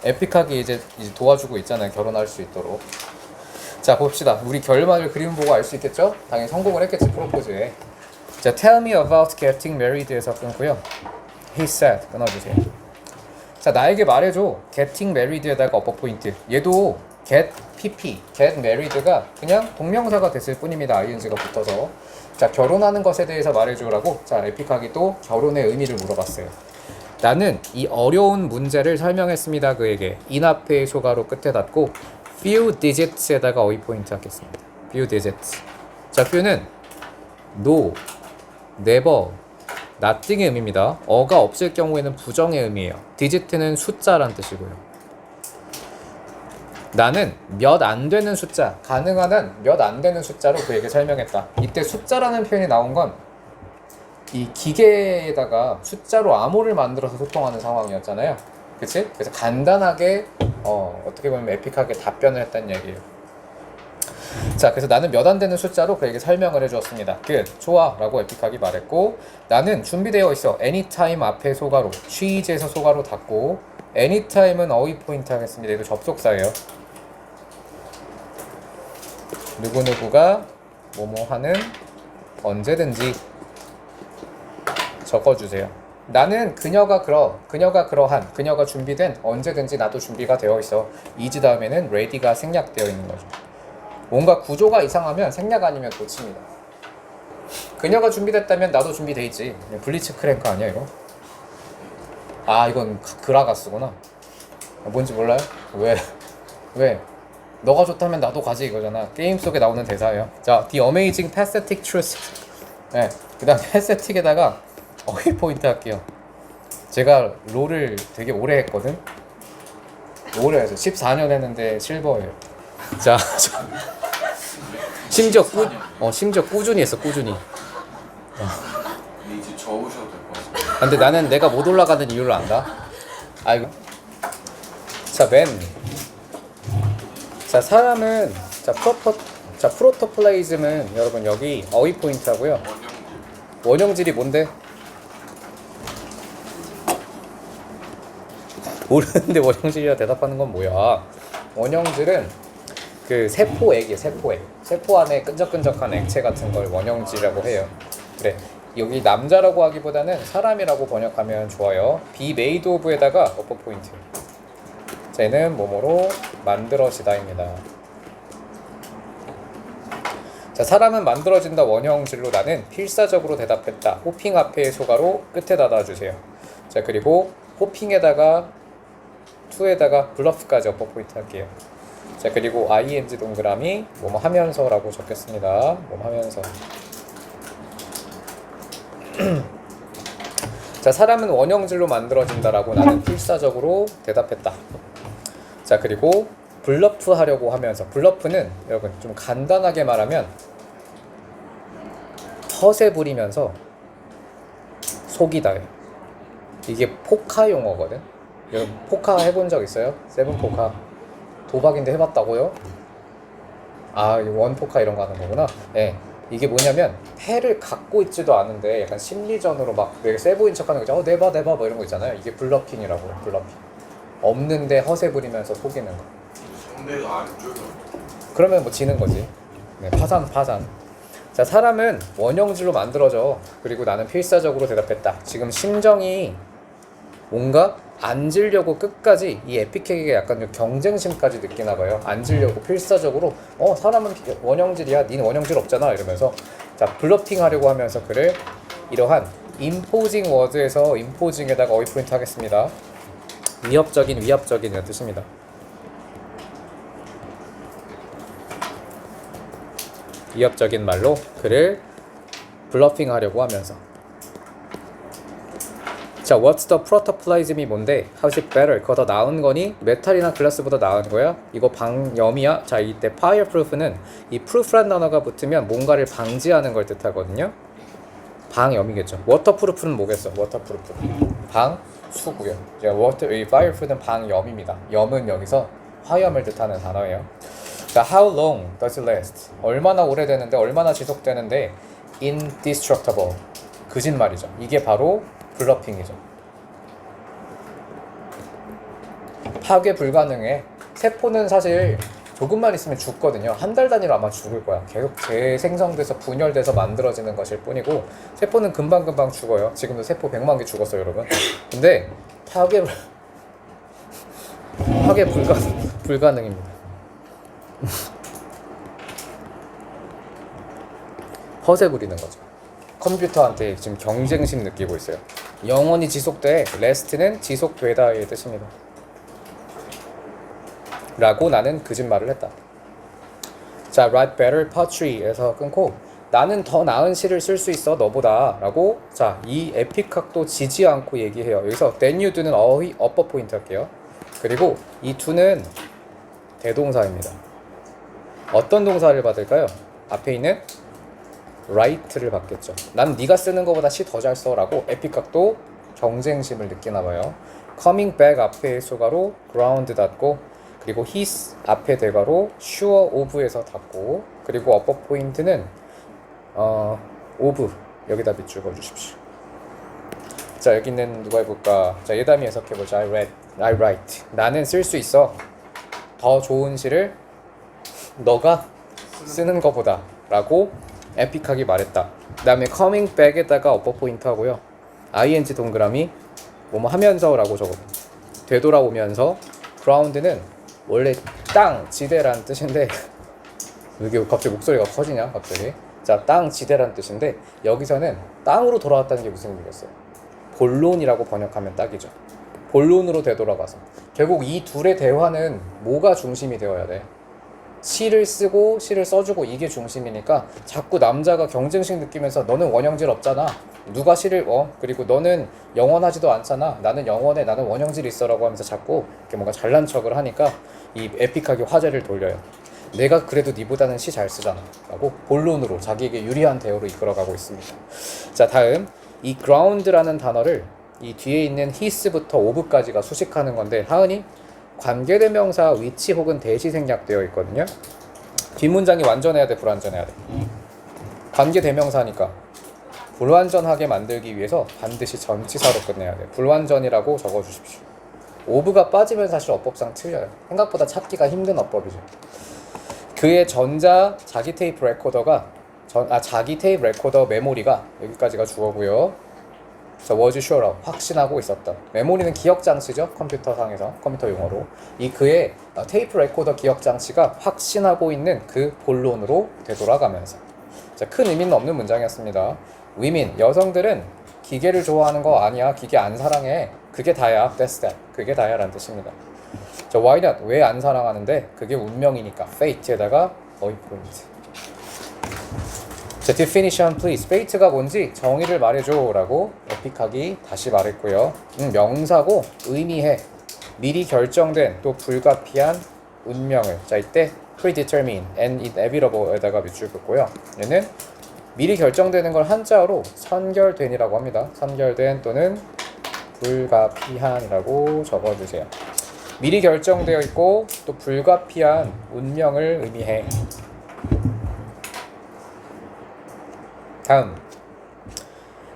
에픽하게 이제 도와주고 있잖아요, 결혼할 수 있도록. 자, 봅시다. 우리 결말을 그림 보고 알 수 있겠죠? 당연히 성공을 했겠지, 프로포즈에. 자, tell me about getting married에서 끊고요. He said, 끊어주세요. 자, 나에게 말해줘. getting married에다가 어퍼 포인트. 얘도 get married가 그냥 동명사가 됐을 뿐입니다. ing가 붙어서. 자, 결혼하는 것에 대해서 말해줘라고. 자, 에픽하기 또 결혼의 의미를 물어봤어요. 나는 이 어려운 문제를 설명했습니다. 그에게. in 앞에 소가로 끝에 닫고 few digits에다가 어휘 포인트 하겠습니다. few digits. 자, few는 no, never, nothing의 의미입니다. 어가 없을 경우에는 부정의 의미예요. digit는 숫자란 뜻이고요. 나는 몇 안 되는 숫자, 가능한 한 몇 안 되는 숫자로 그에게 설명했다. 이때 숫자라는 표현이 나온 건 이 기계에다가 숫자로 암호를 만들어서 소통하는 상황이었잖아요. 그치? 그래서 간단하게 어떻게 보면 에픽하게 답변을 했다는 얘기예요. 자, 그래서 나는 몇 안 되는 숫자로 그에게 설명을 해주었습니다. 끝. 좋아 라고 에픽하기 말했고, 나는 준비되어 있어. anytime 앞에 소가로, she's에서 소가로 닫고, anytime은 어휘 포인트 하겠습니다. 이거 접속사예요. 누구누구가 뭐뭐 하는 언제든지 적어주세요. 나는 그녀가 그러한, 그녀가 준비된 언제든지 나도 준비가 되어 있어. is 다음에는 ready가 생략되어 있는 거죠. 뭔가 구조가 이상하면 생략 아니면 고칩니다. 그녀가 준비됐다면 나도 준비돼 있지. 블리츠 크랭크 아니야 이거? 아, 이건 그라가스구나. 뭔지 몰라요? 왜? 너가 좋다면 나도 가지 이거잖아. 게임 속에 나오는 대사예요. 자, The Amazing Pathetic Truth. 네, 그 다음 pathetic에다가 어휘 포인트 할게요. 제가 롤을 되게 오래 했거든. 오래 해서 14년 했는데 실버예요. 자, 심지어 꾸준히 했어, 꾸준히. 이제 저으셔도 될 것 같아요. 근데 나는 내가 못 올라가는 이유를 안다. 아이고. 자, 사람은 프로토플레이즘은 여러분 여기 어휘 포인트하고요. 원형질이 뭔데? 모르는데 원형질이라 대답하는 건 뭐야? 원형질은 그 세포액이에요. 세포 안에 끈적끈적한 액체 같은 걸 원형질이라고 해요. 그래, 여기 남자라고 하기보다는 사람이라고 번역하면 좋아요. be made of에다가 어퍼 포인트. 쟤는 뭐뭐로 만들어지다입니다. 자, 사람은 만들어진다 원형질로 나는 필사적으로 대답했다. 호핑 앞에 소가로 끝에 닫아주세요. 자, 그리고 호핑에다가 to에다가 블러프까지 어퍼 포인트 할게요. 자, 그리고 ing 동그라미 뭐뭐 하면서라고 적겠습니다. 뭐뭐 하면서. 자, 사람은 원형질로 만들어진다라고 나는 필사적으로 대답했다. 자, 그리고 블러프 하려고 하면서, 블러프는 여러분 좀 간단하게 말하면 허세 부리면서 속이다. 이게 포카 용어거든. 여러분 포카 해본 적 있어요? 세븐 포카. 도박인데 해봤다고요? 아, 원 포카 이런 거 하는 거구나. 네. 이게 뭐냐면 패를 갖고 있지도 않은데 약간 심리전으로 막 되게 세 보인 척하는 거죠. 내봐 뭐 이런 거 있잖아요. 이게 블러핑이라고. 블러핑. 없는데 허세 부리면서 속이는 거. 상대가 안 쫄면 그러면 뭐 지는 거지. 네, 파산. 자, 사람은 원형질로 만들어져. 그리고 나는 필사적으로 대답했다. 지금 심정이 뭔가 앉으려고 끝까지 이 에픽에게 약간 좀 경쟁심까지 느끼나 봐요. 앉으려고 필사적으로 사람은 원형질이야. 니는 원형질 없잖아 이러면서 자, 블러핑 하려고 하면서 그를 이러한 imposing word에서 imposing에다가 어휘 포인트 하겠습니다. 위협적인 이라는 뜻입니다. 위협적인 말로 그를 블러핑 하려고 하면서. 자, what's the protoplasm이 뭔데? How's it better? 그거 더 나은 거니? 메탈이나 글라스보다 나은 거야? 이거 방염이야? 자, 이때 fireproof는 이 proof란 단어가 붙으면 뭔가를 방지하는 걸 뜻하거든요. 방염이겠죠. waterproof는 뭐겠어? waterproof. 방수고요. 이 fireproof는 방염입니다. 염은 여기서 화염을 뜻하는 단어예요. 자, how long does it last? 얼마나 오래되는데, 얼마나 지속되는데 indestructible. 거짓말이죠. 이게 바로 블러핑이죠. 파괴 불가능해. 세포는 사실 조금만 있으면 죽거든요. 한 달 단위로 아마 죽을 거야. 계속 재생성돼서 분열돼서 만들어지는 것일 뿐이고 세포는 금방금방 죽어요. 지금도 세포 100만 개 죽었어요, 여러분. 근데 파괴 불가능입니다. 허세 부리는 거죠. 컴퓨터한테 지금 경쟁심 느끼고 있어요. 영원히 지속돼. 레스트는 지속되다의 뜻입니다. 라고 나는 거짓말을 했다. 자, write better poetry에서 끊고 나는 더 나은 시를 쓸 수 있어 너보다 라고 자, 이 에픽학도 지지 않고 얘기해요. 여기서 then you do는 어휘 upper 포인트 할게요. 그리고 이 to는 대동사입니다. 어떤 동사를 받을까요? 앞에 있는 write를 받겠죠. 난 네가 쓰는 것보다 시 더 잘 써 라고 에픽학도 경쟁심을 느끼나 봐요. coming back 앞에 수가로 ground 닫고 그리고 his 앞에 대가로 sure of에서 닫고 그리고 upper 포인트는 of 여기다 밑줄 그어주십시오. 자, 여기는 누가 해볼까? 자, 예담이 해석해보자. I write 나는 쓸 수 있어 더 좋은 시를 너가 쓰는 것보다 라고 에픽하게 말했다. 그 다음에 coming back에다가 upper 포인트 하고요. ing 동그라미 뭐뭐 하면서 라고 적어. 되돌아오면서 ground는 원래 땅, 지대란 뜻인데 이게 갑자기 목소리가 커지냐 갑자기. 자, 땅, 지대란 뜻인데 여기서는 땅으로 돌아왔다는 게 무슨 의미겠어요? 본론이라고 번역하면 딱이죠. 본론으로 되돌아가서 결국 이 둘의 대화는 뭐가 중심이 되어야 돼? 시를 쓰고 시를 써주고 이게 중심이니까 자꾸 남자가 경쟁심 느끼면서 너는 원형질 없잖아. 누가 시를 그리고 너는 영원하지도 않잖아. 나는 영원해. 나는 원형질 있어라고 하면서 자꾸 이렇게 뭔가 잘난 척을 하니까 이 에픽하게 화제를 돌려요. 내가 그래도 니보다는 시 잘 쓰잖아 라고 본론으로 자기에게 유리한 대우로 이끌어가고 있습니다. 자, 다음 이 ground라는 단어를 이 뒤에 있는 his부터 of까지가 수식하는 건데 하은이 관계대명사 위치 혹은 대시 생략되어 있거든요. 뒷문장이 완전해야 돼, 불완전해야 돼? 관계대명사니까 불완전하게 만들기 위해서 반드시 전치사로 끝내야 돼. 불완전이라고 적어주십시오. of가 빠지면 사실 어법상 틀려요. 생각보다 찾기가 힘든 어법이죠. 그의 전자 자기 테이프 레코더가 자기 테이프 레코더 메모리가 여기까지가 주어고요. 자, was sure 확신하고 있었다. 메모리는 기억 장치죠. 컴퓨터 상에서 컴퓨터 용어로 이 그의 테이프 레코더 기억 장치가 확신하고 있는 그 본론으로 되돌아가면서. 자, 큰 의미는 없는 문장이었습니다. women 여성들은 기계를 좋아하는 거 아니야. 기계 안 사랑해. 그게 다야. That's that. 그게 다야라는 뜻입니다. 자, why not? 왜 안 사랑하는데? 그게 운명이니까. fate에다가 어휘 포인트. 자, definition please. fate가 뭔지 정의를 말해줘 라고 에픽하기 다시 말했고요. 명사고 의미해. 미리 결정된 또 불가피한 운명을. 자, 이때 predetermined and inevitable에다가 밑줄 긋고요. 얘는 미리 결정되는 걸 한자어로 선결된이라고 합니다. 선결된 또는 불가피한이라고 적어주세요. 미리 결정되어 있고 또 불가피한 운명을 의미해. 다음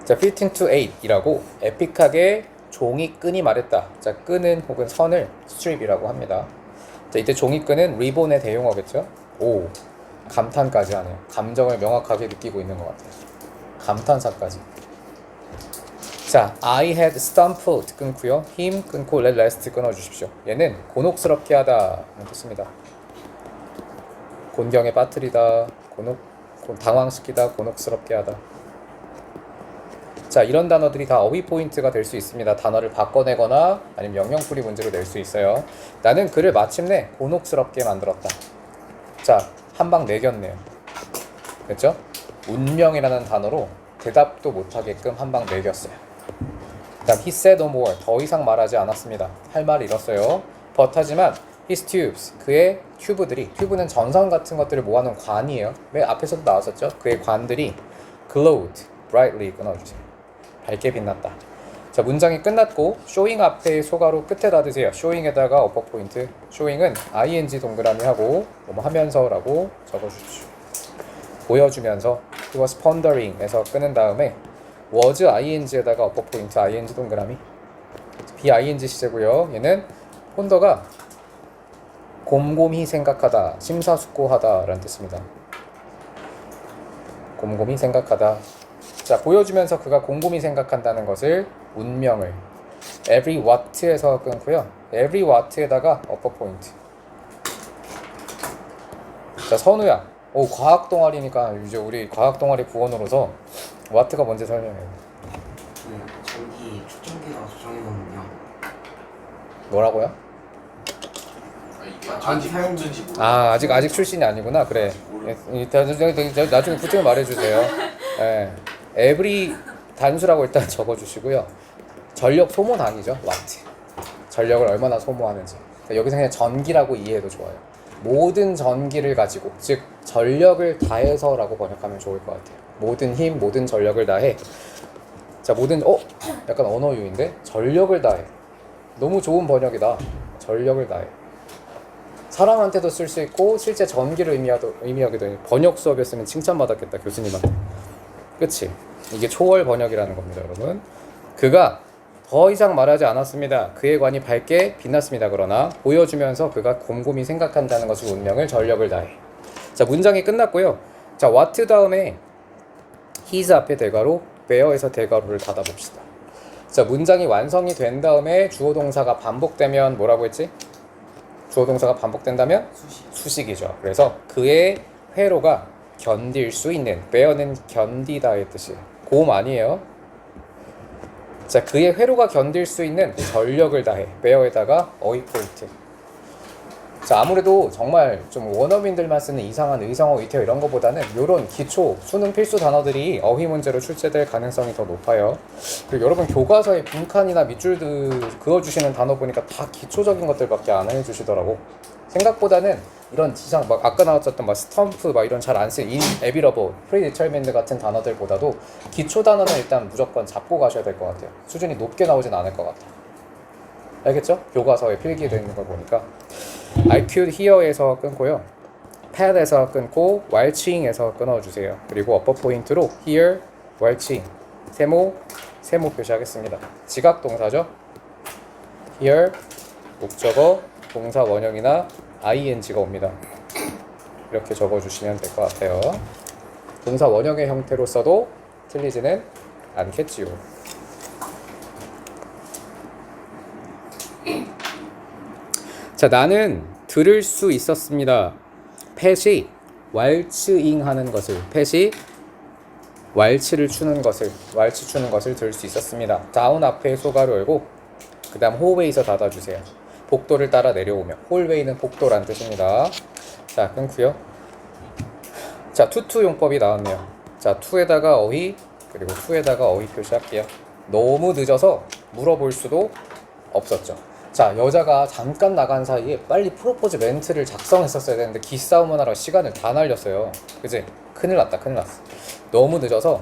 자, fitting to eight 이라고 에픽하게 종이 끈이 말했다. 자, 끈은 혹은 선을 strip이라고 합니다. 자, 이때 종이 끈은 리본의 대용어겠죠. 오, 감탄까지 하네요. 감정을 명확하게 느끼고 있는 것 같아요. 감탄사까지. 자, I had stumbled 끊고요. him 끊고 let rest 끊어주십시오. 얘는 곤혹스럽게 하다 뜻입니다. 곤경에 빠뜨리다, 당황시키다, 곤혹스럽게 하다. 자, 이런 단어들이 다 어휘 포인트가 될 수 있습니다. 단어를 바꿔내거나 아니면 명령풀이 문제로 낼 수 있어요. 나는 그를 마침내 곤혹스럽게 만들었다. 자, 한 방 매겼네요. 그렇죠? 운명이라는 단어로 대답도 못하게끔 한 방 매겼어요. 그다음 he said no more. 더 이상 말하지 않았습니다. 할 말을 잃었어요. but 하지만 his tubes. 그의 튜브들이, 튜브는 전선 같은 것들을 모아놓은 관이에요. 왜 앞에서도 나왔었죠? 그의 관들이 glowed brightly 끊어주세요. 밝게 빛났다. 자, 문장이 끝났고 showing 앞에 소가로 끝에 닫으세요. showing에다가 upper 포인트. showing은 ing 동그라미 하고 뭐 하면서라고 적어주십시오. 보여주면서 he was pondering에서 끊은 다음에 was ing에다가 upper 포인트 ing 동그라미. biing 시제고요. 얘는 폰더가 곰곰이 생각하다, 심사숙고하다 라는 뜻입니다. 곰곰이 생각하다. 자, 보여주면서 그가 곰곰이 생각한다는 것을 운명을 every what에서 끊고요. every what에다가 upper point. 자, 선우야. 오, 과학 동아리니까 이제 우리 과학 동아리 부원으로서 what가 뭔지 설명해. 네, 전기 축전기가 조정이거든요. 뭐라고요? 아 이게 아, 아직 사연- 문제인지 모르겠어. 아, 아직 출신이 아니구나. 그래. 나중에 붙으면 말해주세요. 예. every 단수라고 일단 적어주시고요. 전력 소모단위죠. 와트. 전력을 얼마나 소모하는지. 여기서 그냥 전기라고 이해해도 좋아요. 모든 전기를 가지고, 즉 전력을 다해서라고 번역하면 좋을 것 같아요. 모든 힘, 모든 전력을 다해. 자, 모든 약간 언어유인데 전력을 다해. 너무 좋은 번역이다. 전력을 다해. 사람한테도 쓸 수 있고 실제 전기를 의미하기도 해요. 번역 수업이었으면 칭찬받았겠다 교수님한테. 그치? 이게 초월 번역이라는 겁니다, 여러분. 그가 더 이상 말하지 않았습니다. 그의 관이 밝게 빛났습니다. 그러나 보여주면서 그가 곰곰이 생각한다는 것을 운명을 전력을 다해. 자, 문장이 끝났고요. 자, what 다음에 his 앞에 대괄호, where에서 대괄호를 닫아봅시다. 자, 문장이 완성이 된 다음에 주어 동사가 반복되면 뭐라고 했지? 주어 동사가 반복된다면 수식이죠. 그래서 그의 회로가 견딜 수 있는, bear는 견디다의 뜻이에요. 고음 아니에요. 자, 그의 회로가 견딜 수 있는 전력을 다해. bear에다가 어휘 포인트. 자, 아무래도 정말 좀 원어민들만 쓰는 이상한 의성어, 위태어 이런 거보다는 이런 기초 수능 필수 단어들이 어휘 문제로 출제될 가능성이 더 높아요. 그리고 여러분 교과서에 빈칸이나 밑줄들 그어주시는 단어 보니까 다 기초적인 것들밖에 안 해주시더라고. 생각보다는 이런 지상 막 아까 나왔었던 막 스탬프 막 이런 잘 안 쓰는 inevitable, predetermined 같은 단어들보다도 기초 단어는 일단 무조건 잡고 가셔야 될 것 같아요. 수준이 높게 나오진 않을 것 같아요. 알겠죠? 교과서에 필기되어 있는 걸 보니까. I could hear에서 끊고요. pad에서 끊고 while chewing에서 끊어주세요. 그리고 upper 포인트로 hear, while chewing 세모 표시하겠습니다. 지각 동사죠. hear 목적어 동사 원형이나 ing가 옵니다. 이렇게 적어주시면 될 것 같아요. 동사 원형의 형태로 써도 틀리지는 않겠지요. 자, 나는 들을 수 있었습니다. 펫이 왈츠잉 하는 것을, 펫이 왈츠 추는 것을 들을 수 있었습니다. 다운 앞에 소가로 열고 그 다음 홀웨이에서 닫아주세요. 복도를 따라 내려오며, 홀웨이는 복도란 뜻입니다. 자, 끊고요. 자, 투투 용법이 나왔네요. 자, 투에다가 어휘, 그리고 투에다가 어휘 표시할게요. 너무 늦어서 물어볼 수도 없었죠. 자, 여자가 잠깐 나간 사이에 빨리 프로포즈 멘트를 작성했었어야 되는데 기싸움을 하러 시간을 다 날렸어요. 그지? 큰일 났다. 너무 늦어서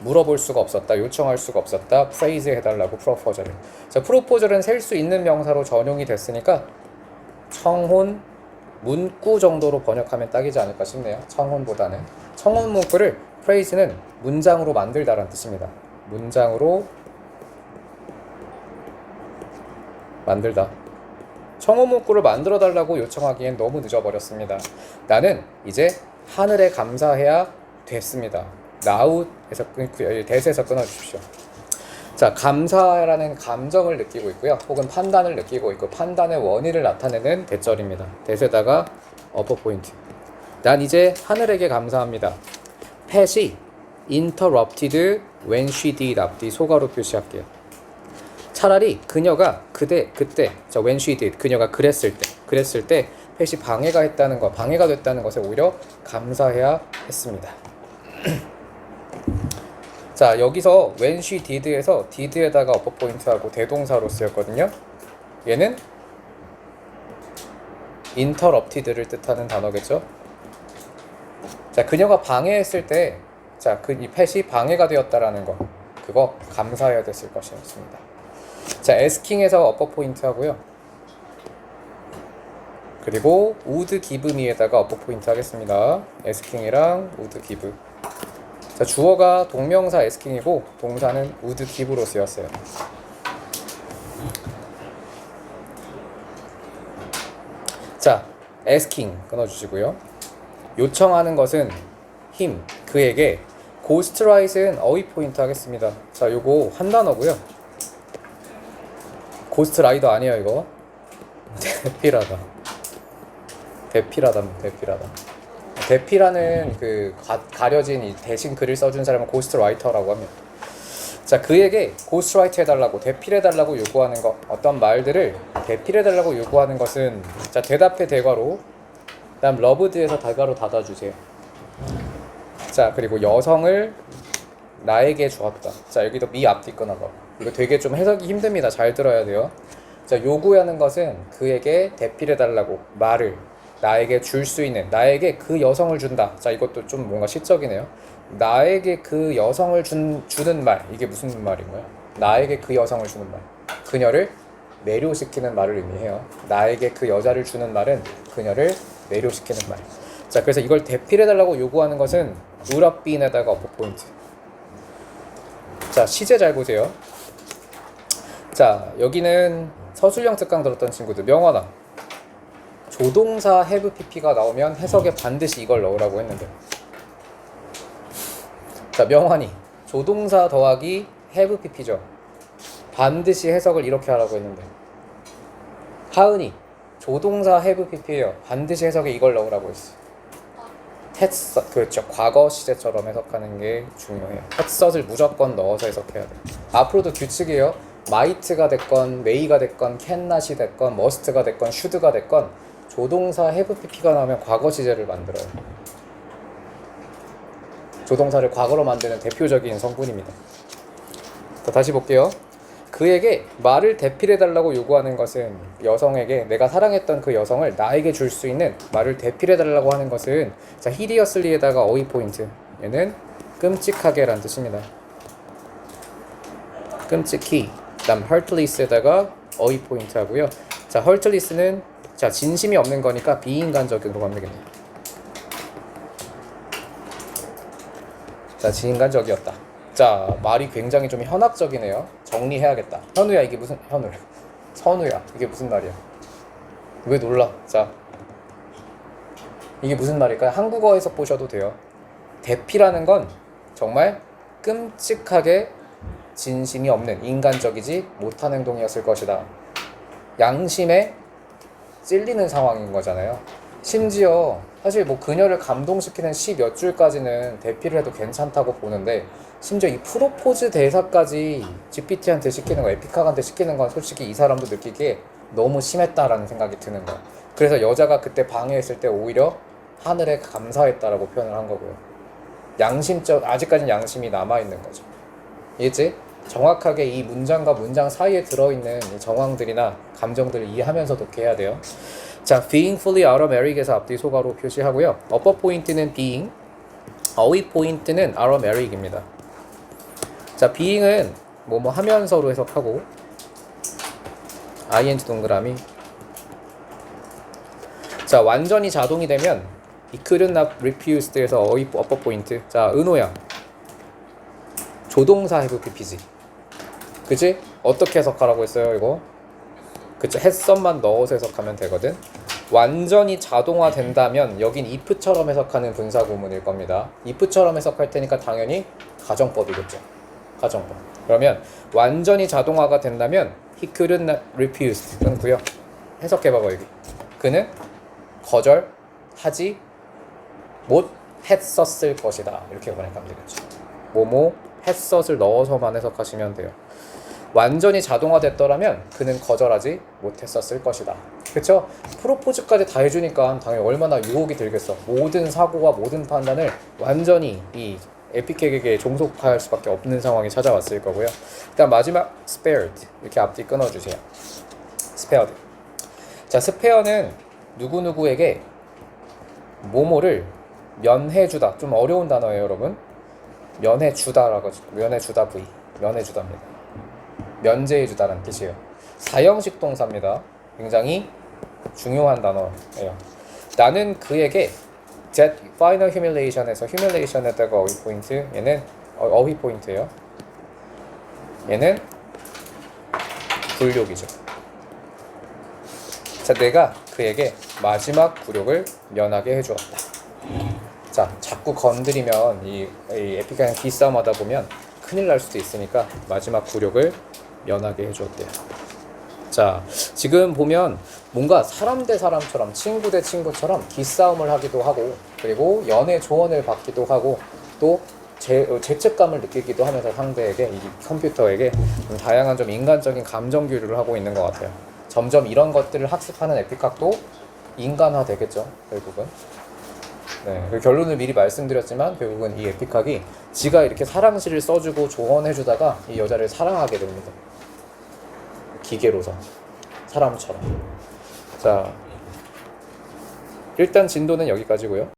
물어볼 수가 없었다, 요청할 수가 없었다, 프레이즈 해달라고 프로포저를. 자, 프로포저는 셀 수 있는 명사로 전용이 됐으니까 청혼, 문구 정도로 번역하면 딱이지 않을까 싶네요. 청혼보다는. 청혼 문구를 프레이즈는 문장으로 만들다라는 뜻입니다. 문장으로 만들다. 청혼 문구를 만들어 달라고 요청하기엔 너무 늦어버렸습니다. 나는 이제 하늘에 감사해야 됐습니다. now에서 끊고요. that에서 끊어주십시오. 자, 감사라는 감정을 느끼고 있고요. 혹은 판단을 느끼고 있고 판단의 원인을 나타내는 대절입니다. that에다가 upper 포인트. 난 이제 하늘에게 감사합니다. Pat이 interrupted when she did 앞뒤 소가로 표시할게요. 차라리 그녀가 그때 자, when she did 그녀가 그랬을 때 Pat이 방해가 됐다는 것에 오히려 감사해야 했습니다. 자, 여기서 when she did에서 did에다가 upper 포인트하고 대동사로 쓰였거든요. 얘는 interrupted를 뜻하는 단어겠죠. 자, 그녀가 방해했을 때, 자, 이 펫이 방해가 되었다라는 거, 그거 감사해야 됐을 것이었습니다. 자, asking에서 upper 포인트 하고요. 그리고 would give me에다가 upper 포인트 하겠습니다. asking이랑 would give. 자, 주어가 동명사 asking이고 동사는 would give로 쓰였어요. 자, asking 끊어주시고요. 요청하는 것은 him, 그에게. ghost write은 어휘 포인트 하겠습니다. 자, 요거 한 단어고요. ghost writer 아니에요, 이거. 대필하다. 대필하는 그 가려진 이 대신 글을 써준 사람은 ghost writer라고 합니다. 자, 그에게 ghost write 해달라고, 대필해달라고 요구하는 것, 어떤 말들을 대필해달라고 요구하는 것은, 자, 대답해 대괄호, 다음 loved에서 대괄호 닫아주세요. 자, 그리고 여성을 나에게 주었다. 자, 여기도 미 앞뒤 끊어봐. 이거 되게 좀 해석이 힘듭니다. 잘 들어야 돼요. 자, 요구하는 것은 그에게 대필해달라고 말을 나에게 줄 수 있는, 나에게 그 여성을 준다. 자, 이것도 좀 뭔가 시적이네요. 나에게 그 여성을 주는 말, 이게 무슨 말인 거야? 나에게 그 여성을 주는 말, 그녀를 매료시키는 말을 의미해요. 나에게 그 여자를 주는 말은 그녀를 매료시키는 말. 자, 그래서 이걸 대필해달라고 요구하는 것은 우라빈에다가 어퍼 포인트. 자, 시제 잘 보세요. 자, 여기는 서술형 특강 들었던 친구들, 명환아, 조동사 have pp가 나오면 해석에 반드시 이걸 넣으라고 했는데, 자, 명환이 조동사 더하기 have pp죠. 반드시 해석을 이렇게 하라고 했는데, 하은이 조동사 have pp예요. 반드시 해석에 이걸 넣으라고 했어. 했어. 그렇죠. 과거 시제처럼 해석하는 게 중요해요. 했었을 무조건 넣어서 해석해야 돼. 앞으로도 규칙이에요. might가 됐건 may가 됐건 cannot이 됐건 must가 됐건 should가 됐건 조동사 have pp가 나오면 과거 시제를 만들어요. 조동사를 과거로 만드는 대표적인 성분입니다. 자, 다시 볼게요. 그에게 말을 대필해달라고 요구하는 것은, 여성에게, 내가 사랑했던 그 여성을 나에게 줄 수 있는 말을 대필해달라고 하는 것은, 자, 히디어슬리에다가 어휘 포인트, 얘는 끔찍하게 라는 뜻입니다. 끔찍히. 그 다음 heartless에다가 어휘 포인트 하고요. 자, heartless는, 자, 진심이 없는 거니까 비인간적으로 하면 되겠네요. 자, 비인간적이었다. 자, 말이 굉장히 좀 현학적이네요. 정리해야겠다. 현우야, 이게 무슨, 선우야, 이게 무슨 말이야? 왜 놀라? 자, 이게 무슨 말일까요? 한국어에서 보셔도 돼요. 대피라는 건 정말 끔찍하게 진심이 없는, 인간적이지 못한 행동이었을 것이다. 양심에 찔리는 상황인 거잖아요. 심지어 사실 뭐 그녀를 감동시키는 시 몇 줄까지는 대피를 해도 괜찮다고 보는데, 심지어 이 프로포즈 대사까지 GPT한테 시키는 거, 에픽학한테 시키는 건 솔직히 이 사람도 느끼기에 너무 심했다라는 생각이 드는 거야. 그래서 여자가 그때 방해했을 때 오히려 하늘에 감사했다라고 표현을 한 거고요. 양심적, 아직까지는 양심이 남아있는 거죠. 이해지? 정확하게 이 문장과 문장 사이에 들어있는 이 정황들이나 감정들을 이해하면서 독해야 돼요. 자, being fully out of Eric에서 앞뒤 소가로 표시하고요. upper 포인트는 being, 어휘 포인트는 out of Eric입니다. 자, being은 뭐뭐 하면서로 해석하고, ing 동그라미. 자, 완전히 자동이 되면 he could not refused에서 어휘 upper 포인트. 자, 은호야, 조동사 have pp지. 그치? 어떻게 해석하라고 했어요, 이거? 그쵸, 햇썸만 넣어서 해석하면 되거든. 완전히 자동화 된다면 여긴 if처럼 해석하는 분사구문일 겁니다. if처럼 해석할 테니까 당연히 가정법이겠죠. 가정법. 그러면 완전히 자동화가 된다면 he couldn't not refused 끊고요. 해석해봐봐. 여기 그는 거절하지 못했었을 것이다. 이렇게 번역하면 되겠죠. 뭐뭐 했었을 넣어서만 해석하시면 돼요. 완전히 자동화됐더라면 그는 거절하지 못했었을 것이다. 그쵸? 프로포즈까지 다 해주니까 당연히 얼마나 유혹이 들겠어. 모든 사고와 모든 판단을 완전히 이 에픽에게 종속할 수밖에 없는 상황이 찾아왔을 거고요. 일단 마지막 spared, 이렇게 앞뒤 끊어주세요. spared. 자, spare는 누구누구에게 뭐뭐를 면해주다. 좀 어려운 단어예요, 여러분. 면해주다라고, 면해주다 V, 면해주다입니다. 면제해주다라는 뜻이에요. 사형식 동사입니다. 굉장히 중요한 단어예요. 나는 그에게 that final humiliation에서 humiliation에다가 어휘 포인트, 얘는 어휘 포인트예요. 얘는 굴욕이죠. 자, 내가 그에게 마지막 굴욕을 면하게 해주었다. 자, 자꾸 건드리면 이 에픽하이는 기싸움하다 보면 큰일 날 수도 있으니까 마지막 굴욕을 면하게 해주었대요. 자, 지금 보면 뭔가 사람 대 사람처럼 친구 대 친구처럼 기싸움을 하기도 하고 그리고 연애 조언을 받기도 하고 또 죄책감을 느끼기도 하면서 상대에게 이 컴퓨터에게 좀 다양한 좀 인간적인 감정 교류를 하고 있는 것 같아요. 점점 이런 것들을 학습하는 에픽학도 인간화 되겠죠, 결국은. 네, 그 결론을 미리 말씀드렸지만 결국은 이 에픽학이 지가 이렇게 사랑시를 써주고 조언해주다가 이 여자를 사랑하게 됩니다. 기계로서 사람처럼. 자, 일단 진도는 여기까지고요.